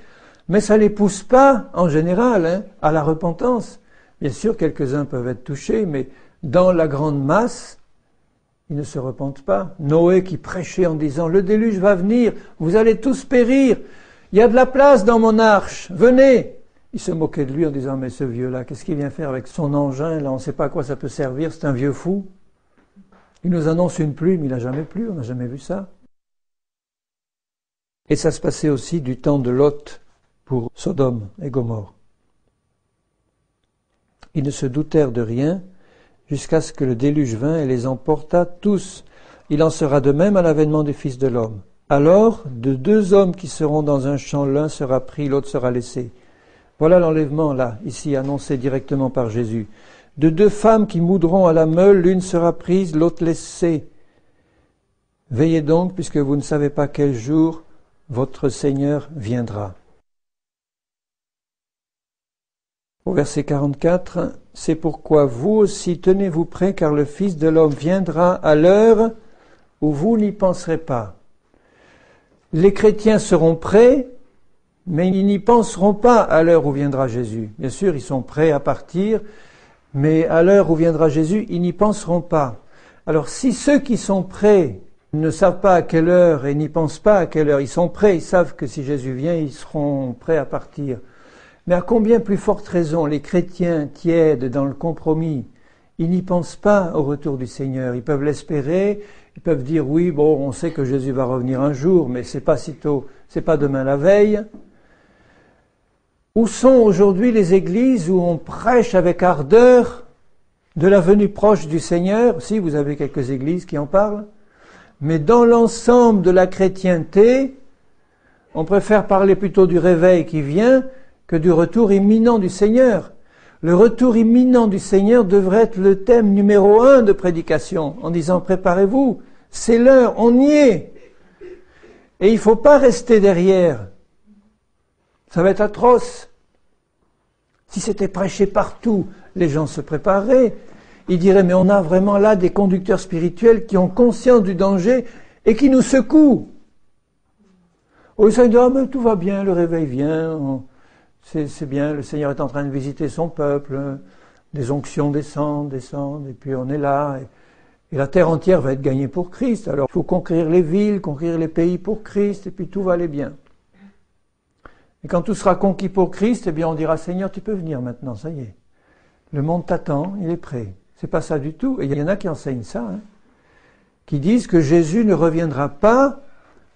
mais ça ne les pousse pas, en général, à la repentance. Bien sûr, quelques-uns peuvent être touchés, mais dans la grande masse, ils ne se repentent pas. Noé qui prêchait en disant « Le déluge va venir, vous allez tous périr, il y a de la place dans mon arche, venez !» Il se moquait de lui en disant « Mais ce vieux-là, qu'est-ce qu'il vient faire avec son engin? Là, on ne sait pas à quoi ça peut servir, c'est un vieux fou. Il nous annonce une pluie, mais il n'a jamais plu, on n'a jamais vu ça. » Et ça se passait aussi du temps de Lot pour Sodome et Gomorrhe. Ils ne se doutèrent de rien, jusqu'à ce que le déluge vint et les emporta tous. Il en sera de même à l'avènement du Fils de l'homme. Alors, de 2 hommes qui seront dans un champ, l'un sera pris, l'autre sera laissé. Voilà l'enlèvement, là, ici, annoncé directement par Jésus. De 2 femmes qui moudront à la meule, l'une sera prise, l'autre laissée. Veillez donc, puisque vous ne savez pas quel jour votre Seigneur viendra. Au verset 44, « C'est pourquoi vous aussi tenez-vous prêts, car le Fils de l'homme viendra à l'heure où vous n'y penserez pas. » Les chrétiens seront prêts, mais ils n'y penseront pas à l'heure où viendra Jésus. Bien sûr, ils sont prêts à partir, mais à l'heure où viendra Jésus, ils n'y penseront pas. Alors si ceux qui sont prêts ne savent pas à quelle heure et n'y pensent pas à quelle heure, ils sont prêts, ils savent que si Jésus vient, ils seront prêts à partir. Mais à combien plus forte raison les chrétiens tièdes dans le compromis, ils n'y pensent pas au retour du Seigneur. Ils peuvent l'espérer, ils peuvent dire oui, bon, on sait que Jésus va revenir un jour, mais c'est pas sitôt, c'est pas demain la veille. Où sont aujourd'hui les églises où on prêche avec ardeur de la venue proche du Seigneur. Si, vous avez quelques églises qui en parlent. Mais dans l'ensemble de la chrétienté, on préfère parler plutôt du réveil qui vient que du retour imminent du Seigneur. Le retour imminent du Seigneur devrait être le thème numéro 1 de prédication, en disant préparez-vous, c'est l'heure, on y est. Et il ne faut pas rester derrière. Ça va être atroce. Si c'était prêché partout, les gens se prépareraient. Ils diraient, mais on a vraiment là des conducteurs spirituels qui ont conscience du danger et qui nous secouent. Au lieu de dire, ah, mais tout va bien, le réveil vient, c'est bien, le Seigneur est en train de visiter son peuple, des onctions descendent, et puis on est là, et la terre entière va être gagnée pour Christ. Alors il faut conquérir les villes, conquérir les pays pour Christ, et puis tout va aller bien. Et quand tout sera conquis pour Christ, eh bien on dira, Seigneur, tu peux venir maintenant, ça y est. Le monde t'attend, il est prêt. C'est pas ça du tout. Et il y en a qui enseignent ça, qui disent que Jésus ne reviendra pas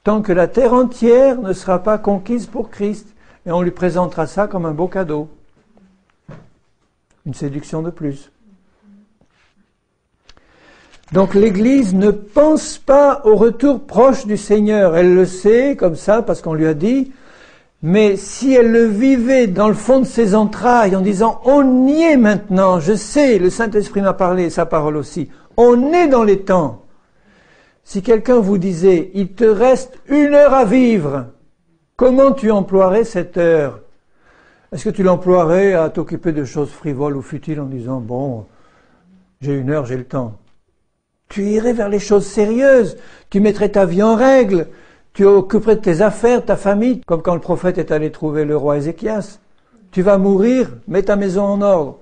tant que la terre entière ne sera pas conquise pour Christ. Et on lui présentera ça comme un beau cadeau. Une séduction de plus. Donc l'Église ne pense pas au retour proche du Seigneur. Elle le sait comme ça parce qu'on lui a dit. Mais si elle le vivait dans le fond de ses entrailles en disant « On y est maintenant, je sais, le Saint-Esprit m'a parlé, sa parole aussi. On est dans les temps. » Si quelqu'un vous disait « Il te reste 1 heure à vivre », comment tu emploierais cette heure? Est-ce que tu l'emploierais à t'occuper de choses frivoles ou futiles en disant « Bon, j'ai 1 heure, j'ai le temps ». Tu irais vers les choses sérieuses, tu mettrais ta vie en règle, tu occuperais de tes affaires, ta famille, comme quand le prophète est allé trouver le roi Ézéchias. Tu vas mourir, mets ta maison en ordre.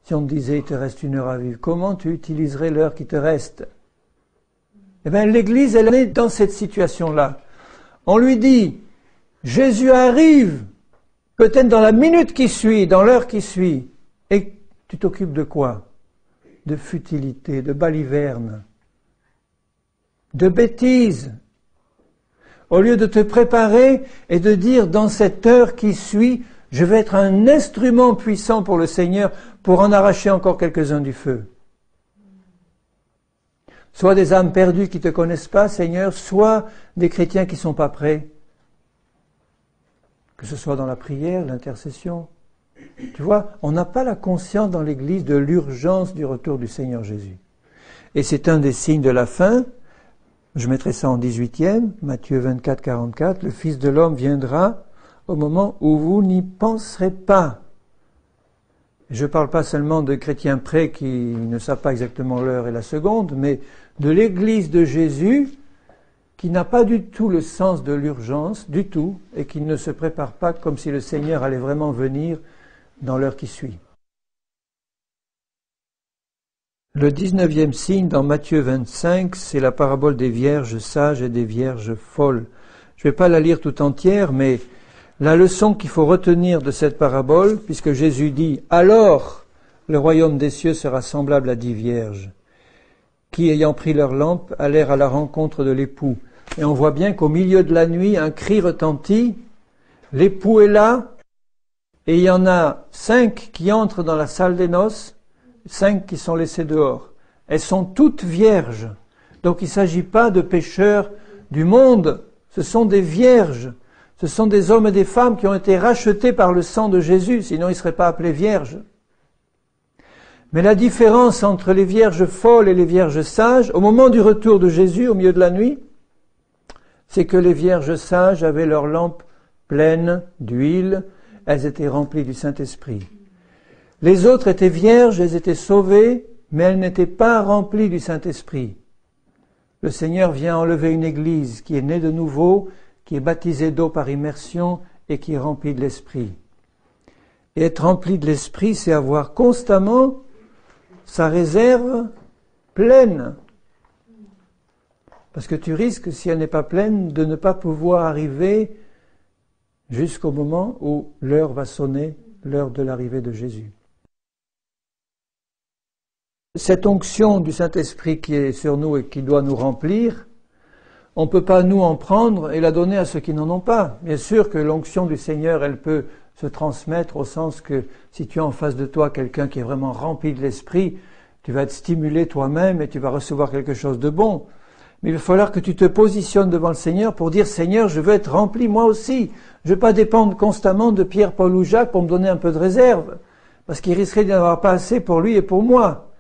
Si on te disait « Il te reste 1 heure à vivre », comment tu utiliserais l'heure qui te reste? Eh bien, l'Église, elle est dans cette situation-là. On lui dit, Jésus arrive, peut-être dans la minute qui suit, dans l'heure qui suit, et tu t'occupes de quoi? De futilité, de balivernes, de bêtises. Au lieu de te préparer et de dire, dans cette heure qui suit, je vais être un instrument puissant pour le Seigneur pour en arracher encore quelques-uns du feu. Soit des âmes perdues qui ne te connaissent pas, Seigneur, soit des chrétiens qui ne sont pas prêts. Que ce soit dans la prière, l'intercession. Tu vois, on n'a pas la conscience dans l'Église de l'urgence du retour du Seigneur Jésus. Et c'est un des signes de la fin. Je mettrai ça en 18e, Matthieu 24, 44. Le Fils de l'homme viendra au moment où vous n'y penserez pas. Je ne parle pas seulement de chrétiens prêts qui ne savent pas exactement l'heure et la seconde, mais de l'Église de Jésus qui n'a pas du tout le sens de l'urgence, du tout, et qui ne se prépare pas comme si le Seigneur allait vraiment venir dans l'heure qui suit. Le 19e signe dans Matthieu 25, c'est la parabole des vierges sages et des vierges folles. Je ne vais pas la lire tout entière, mais la leçon qu'il faut retenir de cette parabole, puisque Jésus dit « Alors, le royaume des cieux sera semblable à 10 vierges, qui, ayant pris leur lampe, allèrent à la rencontre de l'époux. » Et on voit bien qu'au milieu de la nuit, un cri retentit, l'époux est là, et il y en a 5 qui entrent dans la salle des noces, 5 qui sont laissés dehors. Elles sont toutes vierges. Donc il ne s'agit pas de pécheurs du monde, ce sont des vierges. Ce sont des hommes et des femmes qui ont été rachetés par le sang de Jésus, sinon ils ne seraient pas appelés vierges. Mais la différence entre les vierges folles et les vierges sages, au moment du retour de Jésus, au milieu de la nuit, c'est que les vierges sages avaient leurs lampes pleines d'huile, elles étaient remplies du Saint-Esprit. Les autres étaient vierges, elles étaient sauvées, mais elles n'étaient pas remplies du Saint-Esprit. Le Seigneur vient enlever une église qui est née de nouveau, qui est baptisée d'eau par immersion et qui est remplie de l'Esprit. Et être rempli de l'Esprit, c'est avoir constamment sa réserve pleine. Parce que tu risques, si elle n'est pas pleine, de ne pas pouvoir arriver jusqu'au moment où l'heure va sonner, l'heure de l'arrivée de Jésus. Cette onction du Saint-Esprit qui est sur nous et qui doit nous remplir, on ne peut pas nous en prendre et la donner à ceux qui n'en ont pas. Bien sûr que l'onction du Seigneur, elle peut se transmettre au sens que si tu as en face de toi quelqu'un qui est vraiment rempli de l'Esprit, Tu vas être stimulé toi-même et tu vas recevoir quelque chose de bon. Mais il va falloir que tu te positionnes devant le Seigneur pour dire « Seigneur, je veux être rempli moi aussi. Je ne veux pas dépendre constamment de Pierre, Paul ou Jacques pour me donner un peu de réserve. Parce qu'il risquerait d'y avoir pas assez pour lui et pour moi.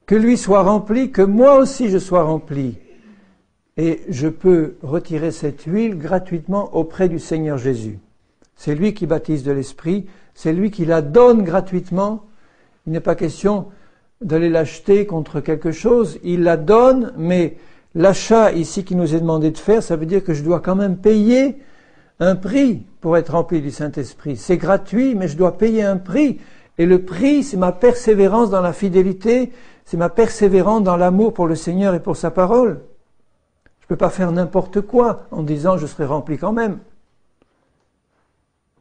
Que lui soit rempli, que moi aussi je sois rempli. » Et je peux retirer cette huile gratuitement auprès du Seigneur Jésus. C'est lui qui baptise de l'Esprit, c'est lui qui la donne gratuitement. Il n'est pas question d'aller l'acheter contre quelque chose, il la donne, mais l'achat ici qui nous est demandé de faire, ça veut dire que je dois quand même payer un prix pour être rempli du Saint-Esprit. C'est gratuit, mais je dois payer un prix. Et le prix, c'est ma persévérance dans la fidélité, c'est ma persévérance dans l'amour pour le Seigneur et pour sa parole. Je ne peux pas faire n'importe quoi en disant je serai rempli quand même.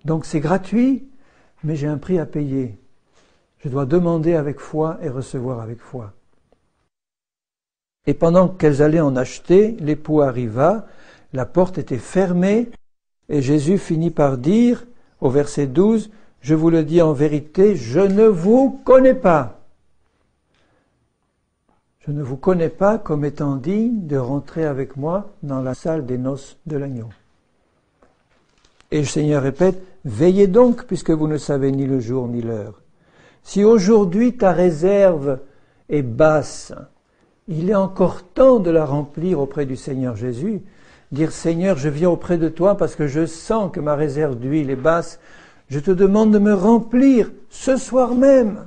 Donc c'est gratuit, mais j'ai un prix à payer. Je dois demander avec foi et recevoir avec foi. Et pendant qu'elles allaient en acheter, l'époux arriva, la porte était fermée, et Jésus finit par dire, au verset 12, « Je vous le dis en vérité, je ne vous connais pas. » Je ne vous connais pas comme étant digne de rentrer avec moi dans la salle des noces de l'agneau. Et le Seigneur répète, « Veillez donc, puisque vous ne savez ni le jour ni l'heure. » Si aujourd'hui ta réserve est basse, il est encore temps de la remplir auprès du Seigneur Jésus. Dire, Seigneur, je viens auprès de toi parce que je sens que ma réserve d'huile est basse. Je te demande de me remplir ce soir même.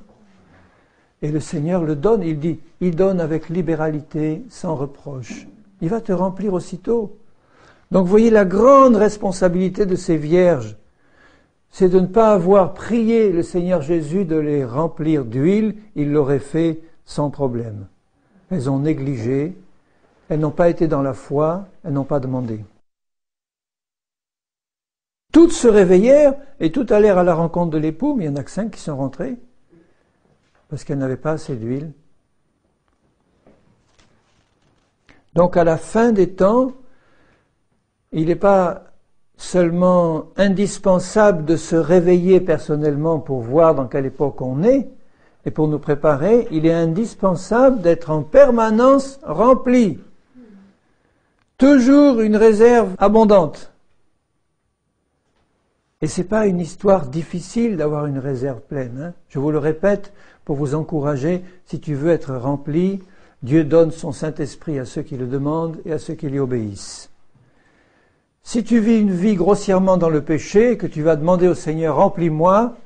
Et le Seigneur le donne, il donne avec libéralité, sans reproche. Il va te remplir aussitôt. Donc vous voyez la grande responsabilité de ces vierges, c'est de ne pas avoir prié le Seigneur Jésus de les remplir d'huile, il l'aurait fait sans problème. Elles ont négligé, elles n'ont pas été dans la foi, elles n'ont pas demandé. Toutes se réveillèrent et toutes allèrent à la rencontre de l'époux, mais il y en a que 5 qui sont rentrés, parce qu'elles n'avaient pas assez d'huile. Donc à la fin des temps, il n'est pas seulement indispensable de se réveiller personnellement pour voir dans quelle époque on est et pour nous préparer, il est indispensable d'être en permanence rempli. Toujours une réserve abondante. Et c'est pas une histoire difficile d'avoir une réserve pleine. Hein. Je vous le répète pour vous encourager, si tu veux être rempli, Dieu donne son Saint-Esprit à ceux qui le demandent et à ceux qui lui obéissent. Si tu vis une vie grossièrement dans le péché, que tu vas demander au Seigneur, remplis-moi,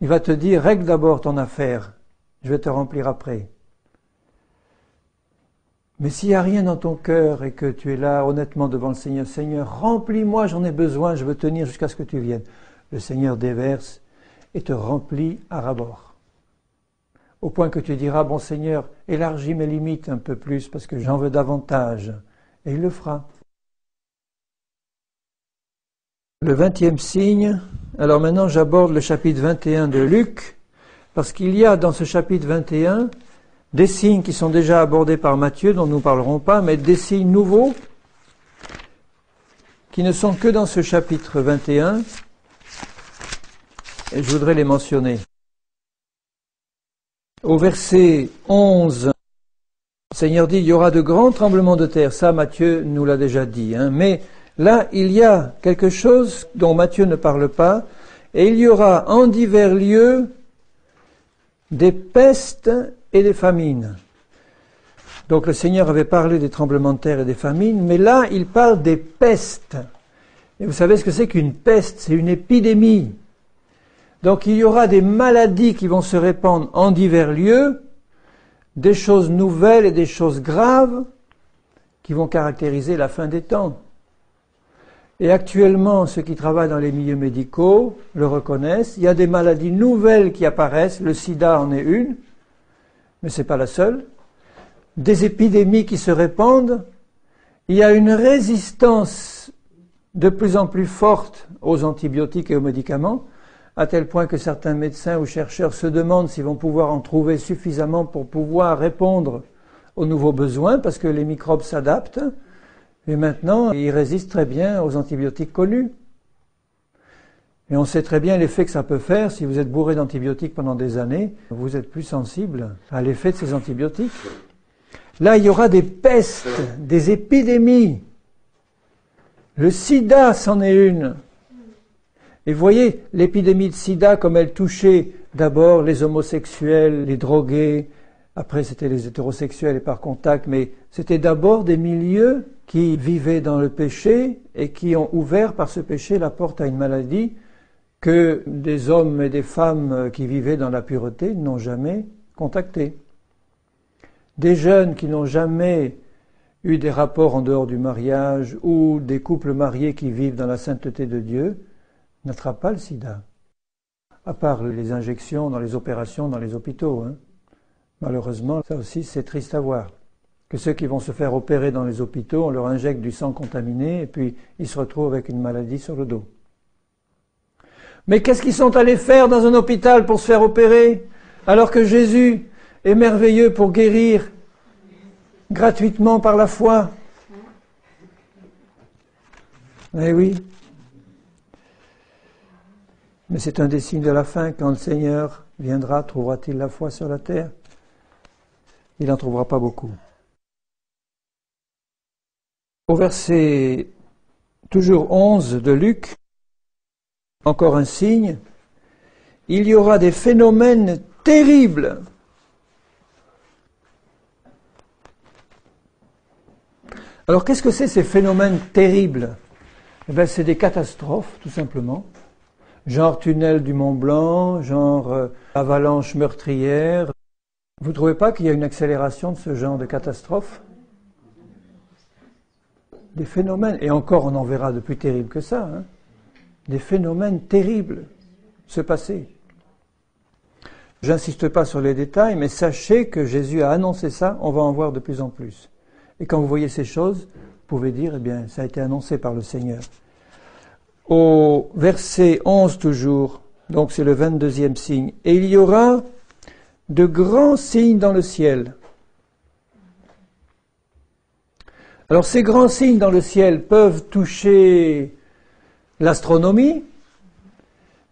il va te dire, règle d'abord ton affaire, je vais te remplir après. Mais s'il n'y a rien dans ton cœur et que tu es là honnêtement devant le Seigneur, Seigneur, remplis-moi, j'en ai besoin, je veux tenir jusqu'à ce que tu viennes. Le Seigneur déverse et te remplit à ras-bord. Au point que tu diras, bon Seigneur, élargis mes limites un peu plus parce que j'en veux davantage. Et il le fera. Le 20e signe, alors maintenant j'aborde le chapitre 21 de Luc, parce qu'il y a dans ce chapitre 21 des signes qui sont déjà abordés par Matthieu, dont nous ne parlerons pas, mais des signes nouveaux qui ne sont que dans ce chapitre 21, et je voudrais les mentionner. Au verset 11, le Seigneur dit, il y aura de grands tremblements de terre, ça Matthieu nous l'a déjà dit, mais là, il y a quelque chose dont Matthieu ne parle pas, et il y aura en divers lieux des pestes et des famines. Donc le Seigneur avait parlé des tremblements de terre et des famines, mais là, il parle des pestes. Et vous savez ce que c'est qu'une peste? C'est une épidémie. Donc il y aura des maladies qui vont se répandre en divers lieux, des choses nouvelles et des choses graves qui vont caractériser la fin des temps. Et actuellement, ceux qui travaillent dans les milieux médicaux le reconnaissent. Il y a des maladies nouvelles qui apparaissent. Le sida en est une, mais ce n'est pas la seule. Des épidémies qui se répandent. Il y a une résistance de plus en plus forte aux antibiotiques et aux médicaments, à tel point que certains médecins ou chercheurs se demandent s'ils vont pouvoir en trouver suffisamment pour pouvoir répondre aux nouveaux besoins, parce que les microbes s'adaptent. Et maintenant, ils résistent très bien aux antibiotiques connus. Et on sait très bien l'effet que ça peut faire. Si vous êtes bourré d'antibiotiques pendant des années, vous êtes plus sensible à l'effet de ces antibiotiques. Là, il y aura des pestes, des épidémies. Le sida, c'en est une. Et vous voyez, l'épidémie de sida, comme elle touchait d'abord les homosexuels, les drogués, après c'était les hétérosexuels et par contact, mais c'était d'abord des milieux qui vivaient dans le péché et qui ont ouvert par ce péché la porte à une maladie que des hommes et des femmes qui vivaient dans la pureté n'ont jamais contactée. Des jeunes qui n'ont jamais eu des rapports en dehors du mariage ou des couples mariés qui vivent dans la sainteté de Dieu n'attrapent pas le sida. À part les injections dans les opérations dans les hôpitaux. Malheureusement, ça aussi c'est triste à voir. Que ceux qui vont se faire opérer dans les hôpitaux, on leur injecte du sang contaminé et puis ils se retrouvent avec une maladie sur le dos. Mais qu'est-ce qu'ils sont allés faire dans un hôpital pour se faire opérer, alors que Jésus est merveilleux pour guérir gratuitement par la foi? Eh oui. Mais c'est un des signes de la fin. Quand le Seigneur viendra, trouvera-t-il la foi sur la terre? Il n'en trouvera pas beaucoup. Au verset toujours 11 de Luc, encore un signe, il y aura des phénomènes terribles. Alors qu'est-ce que c'est ces phénomènes terribles? Eh bien, c'est des catastrophes, tout simplement. Genre tunnel du Mont Blanc, genre avalanche meurtrière. Vous ne trouvez pas qu'il y a une accélération de ce genre de catastrophes? Des phénomènes, et encore on en verra de plus terribles que ça, des phénomènes terribles se passer. J'insiste pas sur les détails, mais sachez que Jésus a annoncé ça, on va en voir de plus en plus. Et quand vous voyez ces choses, vous pouvez dire, eh bien, ça a été annoncé par le Seigneur. Au verset 11 toujours, donc c'est le 22e signe, et il y aura de grands signes dans le ciel. Alors ces grands signes dans le ciel peuvent toucher l'astronomie,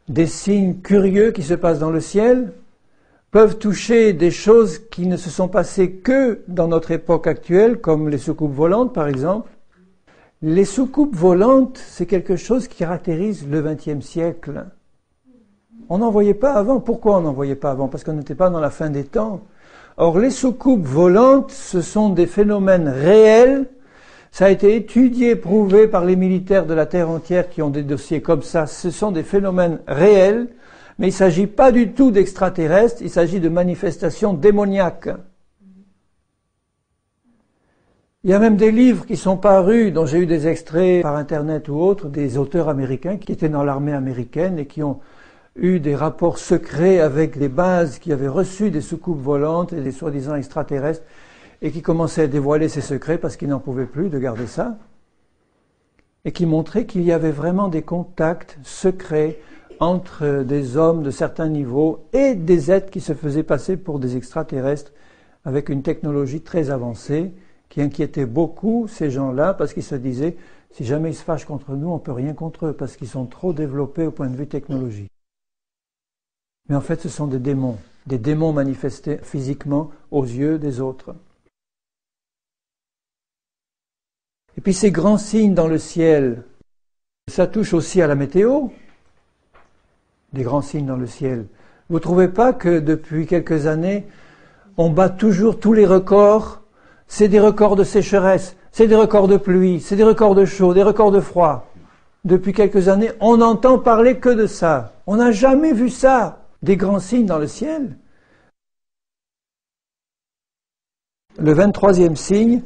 des signes curieux qui se passent dans le ciel, peuvent toucher des choses qui ne se sont passées que dans notre époque actuelle, comme les soucoupes volantes par exemple. Les soucoupes volantes, c'est quelque chose qui caractérise le XXe siècle. On n'en voyait pas avant. Pourquoi on n'en voyait pas avant? Parce qu'on n'était pas dans la fin des temps. Or, les soucoupes volantes, ce sont des phénomènes réels. Ça a été étudié, prouvé par les militaires de la Terre entière qui ont des dossiers comme ça. Ce sont des phénomènes réels, mais il ne s'agit pas du tout d'extraterrestres, il s'agit de manifestations démoniaques. Il y a même des livres qui sont parus, dont j'ai eu des extraits par Internet ou autres, des auteurs américains qui étaient dans l'armée américaine et qui ont eu des rapports secrets avec des bases qui avaient reçu des soucoupes volantes et des soi-disant extraterrestres et qui commençaient à dévoiler ces secrets parce qu'ils n'en pouvaient plus de garder ça et qui montraient qu'il y avait vraiment des contacts secrets entre des hommes de certains niveaux et des êtres qui se faisaient passer pour des extraterrestres avec une technologie très avancée qui inquiétait beaucoup ces gens-là parce qu'ils se disaient si jamais ils se fâchent contre nous, on ne peut rien contre eux parce qu'ils sont trop développés au point de vue technologie. Mais en fait, ce sont des démons manifestés physiquement aux yeux des autres. Et puis ces grands signes dans le ciel, ça touche aussi à la météo, des grands signes dans le ciel. Vous ne trouvez pas que depuis quelques années, on bat toujours tous les records? C'est des records de sécheresse, c'est des records de pluie, c'est des records de chaud, des records de froid. Depuis quelques années, on n'entend parler que de ça. On n'a jamais vu ça. Des grands signes dans le ciel. Le 23e signe,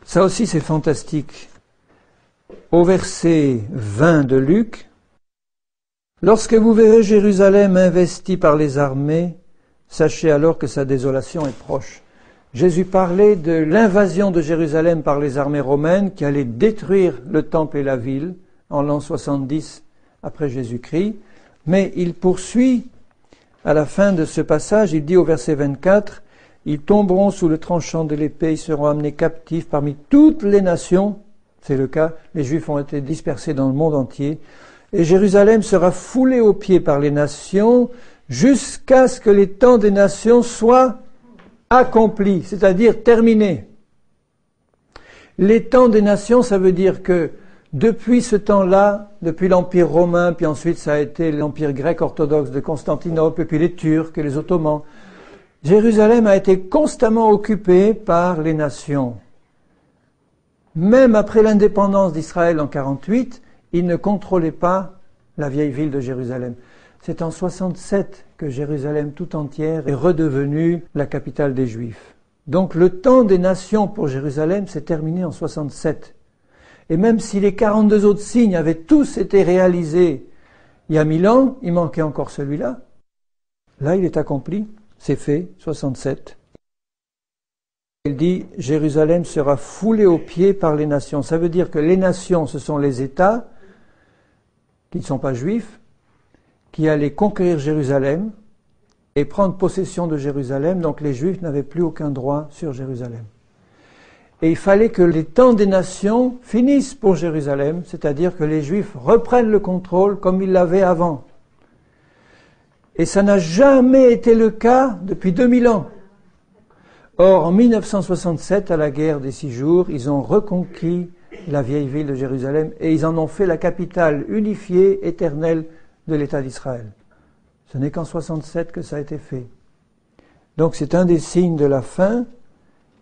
ça aussi c'est fantastique. Au verset 20 de Luc, « Lorsque vous verrez Jérusalem investie par les armées, sachez alors que sa désolation est proche. » Jésus parlait de l'invasion de Jérusalem par les armées romaines qui allaient détruire le temple et la ville en l'an 70 après Jésus-Christ. Mais il poursuit, à la fin de ce passage, il dit au verset 24, « Ils tomberont sous le tranchant de l'épée, ils seront amenés captifs parmi toutes les nations. » C'est le cas, les Juifs ont été dispersés dans le monde entier. Et Jérusalem sera foulée aux pieds par les nations jusqu'à ce que les temps des nations soient accomplis, c'est-à-dire terminés. Les temps des nations, ça veut dire que depuis ce temps-là, depuis l'Empire romain, puis ensuite ça a été l'Empire grec orthodoxe de Constantinople, puis les Turcs et les Ottomans, Jérusalem a été constamment occupée par les nations. Même après l'indépendance d'Israël en 1948, ils ne contrôlaient pas la vieille ville de Jérusalem. C'est en 1967 que Jérusalem tout entière est redevenue la capitale des Juifs. Donc le temps des nations pour Jérusalem s'est terminé en 1967. Et même si les 42 autres signes avaient tous été réalisés il y a 1000 ans, il manquait encore celui-là. Là, il est accompli, c'est fait, 67. Il dit, Jérusalem sera foulée aux pieds par les nations. Ça veut dire que les nations, ce sont les États qui ne sont pas juifs, qui allaient conquérir Jérusalem et prendre possession de Jérusalem. Donc les Juifs n'avaient plus aucun droit sur Jérusalem. Et il fallait que les temps des nations finissent pour Jérusalem, c'est-à-dire que les Juifs reprennent le contrôle comme ils l'avaient avant. Et ça n'a jamais été le cas depuis 2000 ans. Or, en 1967, à la guerre des 6 jours, ils ont reconquis la vieille ville de Jérusalem et ils en ont fait la capitale unifiée, éternelle de l'État d'Israël. Ce n'est qu'en 67 que ça a été fait. Donc c'est un des signes de la fin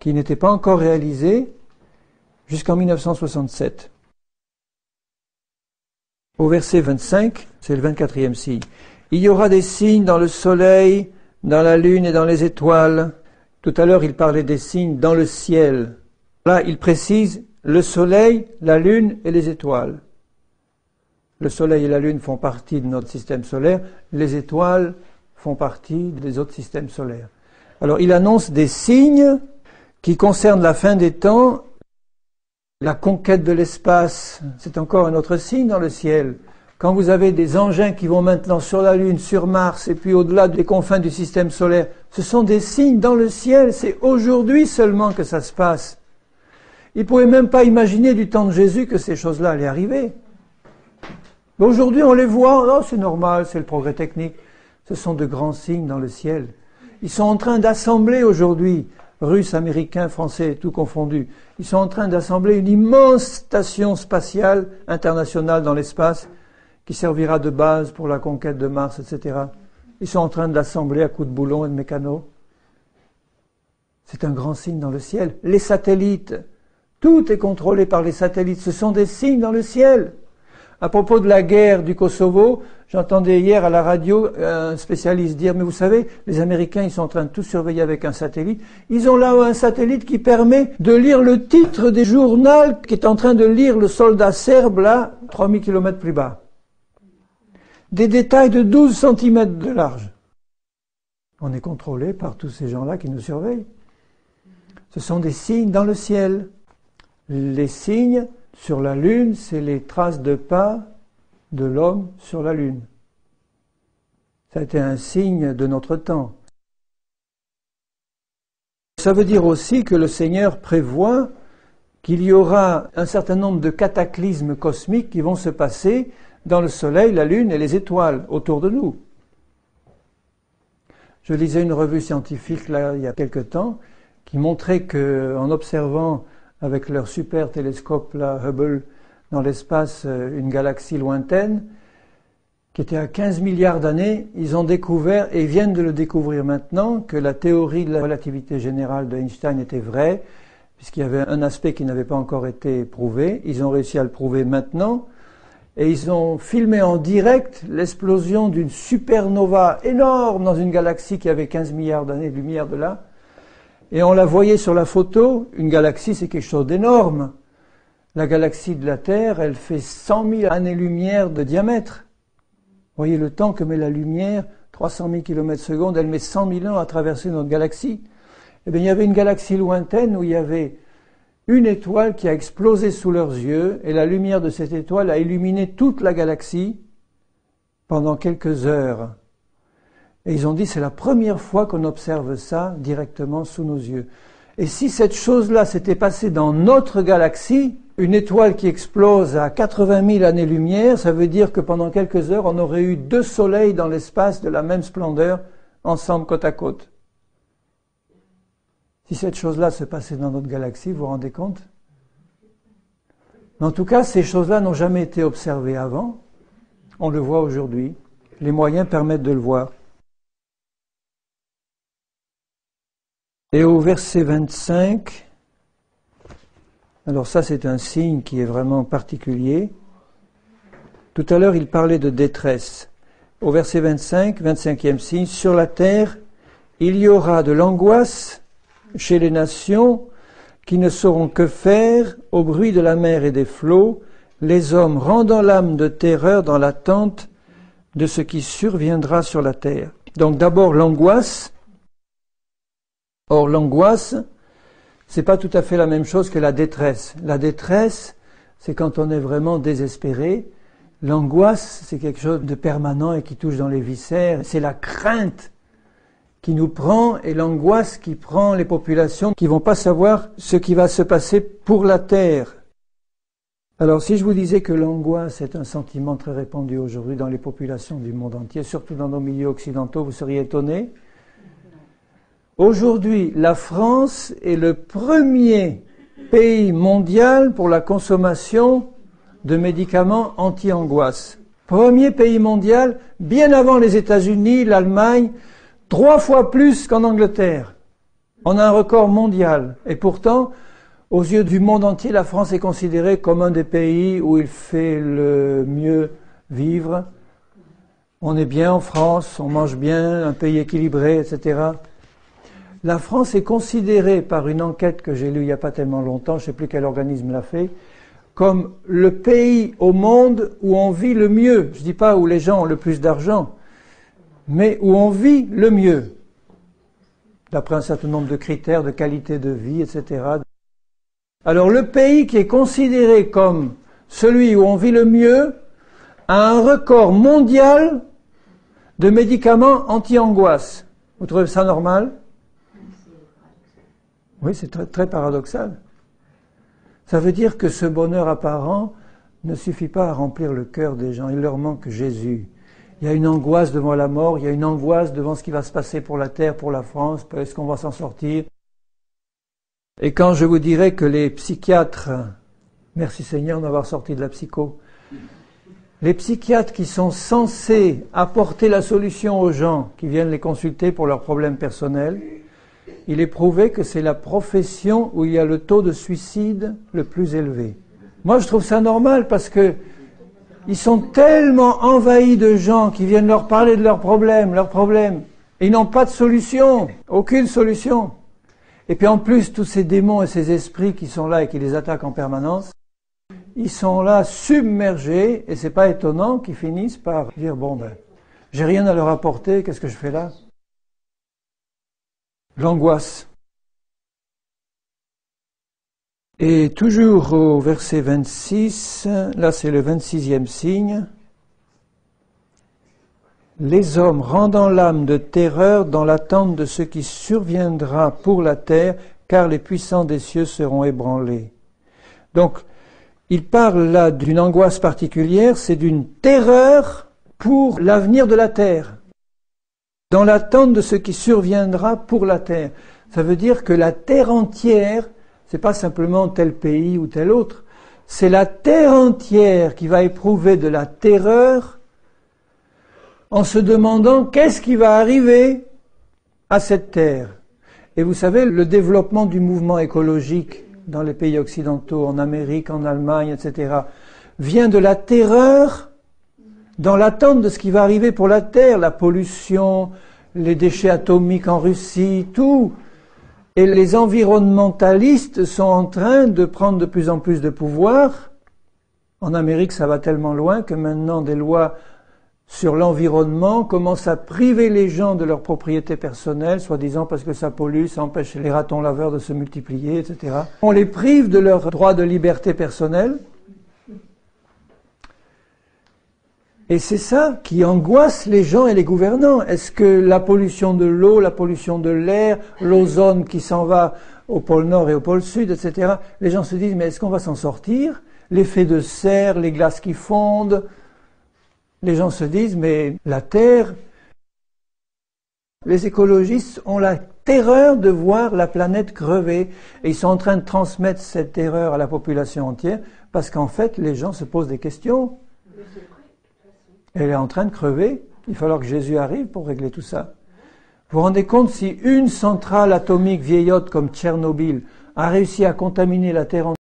qui n'était pas encore réalisé jusqu'en 1967. Au verset 25, c'est le 24e signe. Il y aura des signes dans le soleil, dans la lune et dans les étoiles. Tout à l'heure, il parlait des signes dans le ciel. Là, il précise le soleil, la lune et les étoiles. Le soleil et la lune font partie de notre système solaire. Les étoiles font partie des autres systèmes solaires. Alors, il annonce des signes qui concernent la fin des temps. La conquête de l'espace, c'est encore un autre signe dans le ciel. Quand vous avez des engins qui vont maintenant sur la Lune, sur Mars, et puis au-delà des confins du système solaire, ce sont des signes dans le ciel. C'est aujourd'hui seulement que ça se passe. Ils ne pouvaient même pas imaginer du temps de Jésus que ces choses-là allaient arriver. Mais aujourd'hui, on les voit, oh, c'est normal, c'est le progrès technique. Ce sont de grands signes dans le ciel. Ils sont en train d'assembler aujourd'hui, Russes, Américains, Français, tout confondu. Ils sont en train d'assembler une immense station spatiale internationale dans l'espace qui servira de base pour la conquête de Mars, etc. Ils sont en train de l'assembler à coups de boulons et de mécanos. C'est un grand signe dans le ciel. Les satellites, tout est contrôlé par les satellites. Ce sont des signes dans le ciel. À propos de la guerre du Kosovo, j'entendais hier à la radio un spécialiste dire, mais vous savez, les Américains, ils sont en train de tout surveiller avec un satellite. Ils ont là un satellite qui permet de lire le titre des journaux qui est en train de lire le soldat serbe, là, 3000 km plus bas. Des détails de 12 cm de large. On est contrôlé par tous ces gens-là qui nous surveillent. Ce sont des signes dans le ciel. Les signes sur la Lune, c'est les traces de pas de l'homme sur la Lune. Ça a été un signe de notre temps. Ça veut dire aussi que le Seigneur prévoit qu'il y aura un certain nombre de cataclysmes cosmiques qui vont se passer dans le Soleil, la Lune et les étoiles autour de nous. Je lisais une revue scientifique là, il y a quelque temps qui montrait qu'en observant avec leur super télescope là, Hubble dans l'espace une galaxie lointaine qui était à 15 milliards d'années, ils ont découvert et viennent de le découvrir maintenant que la théorie de la relativité générale d'Einstein était vraie puisqu'il y avait un aspect qui n'avait pas encore été prouvé. Ils ont réussi à le prouver maintenant. Et ils ont filmé en direct l'explosion d'une supernova énorme dans une galaxie qui avait 15 milliards d'années-lumière de là. Et on la voyait sur la photo. Une galaxie, c'est quelque chose d'énorme. La galaxie de la Terre, elle fait 100 000 années-lumière de diamètre. Vous voyez le temps que met la lumière, 300 000 km/s, elle met 100 000 ans à traverser notre galaxie. Eh bien, il y avait une galaxie lointaine où il y avait une étoile qui a explosé sous leurs yeux et la lumière de cette étoile a illuminé toute la galaxie pendant quelques heures. Et ils ont dit c'est la première fois qu'on observe ça directement sous nos yeux. Et si cette chose-là s'était passée dans notre galaxie, Une étoile qui explose à 80 000 années-lumière, ça veut dire que pendant quelques heures, on aurait eu 2 soleils dans l'espace de la même splendeur, ensemble côte à côte. Si cette chose-là se passait dans notre galaxie, vous vous rendez compte? Mais en tout cas, ces choses-là n'ont jamais été observées avant. On le voit aujourd'hui. Les moyens permettent de le voir. Et au verset 25, alors ça c'est un signe qui est vraiment particulier. Tout à l'heure il parlait de détresse. Au verset 25, 25e signe, sur la terre, il y aura de l'angoisse chez les nations qui ne sauront que faire au bruit de la mer et des flots, les hommes rendant l'âme de terreur dans l'attente de ce qui surviendra sur la terre. Donc d'abord l'angoisse. Or l'angoisse, c'est pas tout à fait la même chose que la détresse. La détresse, c'est quand on est vraiment désespéré. L'angoisse, c'est quelque chose de permanent et qui touche dans les viscères. C'est la crainte qui nous prend et l'angoisse qui prend les populations qui vont pas savoir ce qui va se passer pour la terre. Alors si je vous disais que l'angoisse est un sentiment très répandu aujourd'hui dans les populations du monde entier, surtout dans nos milieux occidentaux, vous seriez étonnés. Aujourd'hui, la France est le premier pays mondial pour la consommation de médicaments anti-angoisse. Premier pays mondial, bien avant les États-Unis, l'Allemagne, 3 fois plus qu'en Angleterre. On a un record mondial. Et pourtant, aux yeux du monde entier, la France est considérée comme un des pays où il fait le mieux vivre. On est bien en France, on mange bien, un pays équilibré, etc. La France est considérée par une enquête que j'ai lue il n'y a pas tellement longtemps, je ne sais plus quel organisme l'a fait, comme le pays au monde où on vit le mieux. Je ne dis pas où les gens ont le plus d'argent, mais où on vit le mieux, d'après un certain nombre de critères de qualité de vie, etc. Alors le pays qui est considéré comme celui où on vit le mieux a un record mondial de médicaments anti-angoisse. Vous trouvez ça normal ? Oui, c'est très, très paradoxal. Ça veut dire que ce bonheur apparent ne suffit pas à remplir le cœur des gens. Il leur manque Jésus. Il y a une angoisse devant la mort, il y a une angoisse devant ce qui va se passer pour la terre, pour la France, est-ce qu'on va s'en sortir? Et quand je vous dirai que les psychiatres, merci Seigneur d'avoir sorti de la psycho, les psychiatres qui sont censés apporter la solution aux gens qui viennent les consulter pour leurs problèmes personnels, il est prouvé que c'est la profession où il y a le taux de suicide le plus élevé. Moi, je trouve ça normal parce que ils sont tellement envahis de gens qui viennent leur parler de leurs problèmes, et ils n'ont pas de solution, aucune solution. Et puis en plus, tous ces démons et ces esprits qui sont là et qui les attaquent en permanence, ils sont là submergés, et c'est pas étonnant qu'ils finissent par dire, bon ben, j'ai rien à leur apporter, qu'est-ce que je fais là? L'angoisse. Et toujours au verset 26, là c'est le 26e signe, les hommes rendant l'âme de terreur dans l'attente de ce qui surviendra pour la terre, car les puissants des cieux seront ébranlés. Donc, il parle là d'une angoisse particulière, c'est d'une terreur pour l'avenir de la terre, dans l'attente de ce qui surviendra pour la terre. Ça veut dire que la terre entière, c'est pas simplement tel pays ou tel autre, c'est la terre entière qui va éprouver de la terreur en se demandant qu'est-ce qui va arriver à cette terre. Et vous savez, le développement du mouvement écologique dans les pays occidentaux, en Amérique, en Allemagne, etc., vient de la terreur dans l'attente de ce qui va arriver pour la terre, la pollution, les déchets atomiques en Russie, tout. Et les environnementalistes sont en train de prendre de plus en plus de pouvoir. En Amérique, ça va tellement loin que maintenant des lois sur l'environnement commencent à priver les gens de leur propriété personnelle, soi-disant parce que ça pollue, ça empêche les ratons laveurs de se multiplier, etc. On les prive de leur droit de liberté personnelle. Et c'est ça qui angoisse les gens et les gouvernants. Est-ce que la pollution de l'eau, la pollution de l'air, l'ozone qui s'en va au pôle Nord et au pôle Sud, etc. Les gens se disent, mais est-ce qu'on va s'en sortir? L'effet de serre, les glaces qui fondent. Les gens se disent, mais la Terre... Les écologistes ont la terreur de voir la planète crever. Et ils sont en train de transmettre cette terreur à la population entière parce qu'en fait, les gens se posent des questions. Elle est en train de crever. Il va falloir que Jésus arrive pour régler tout ça. Vous vous rendez compte, si une centrale atomique vieillotte comme Tchernobyl a réussi à contaminer la Terre entière,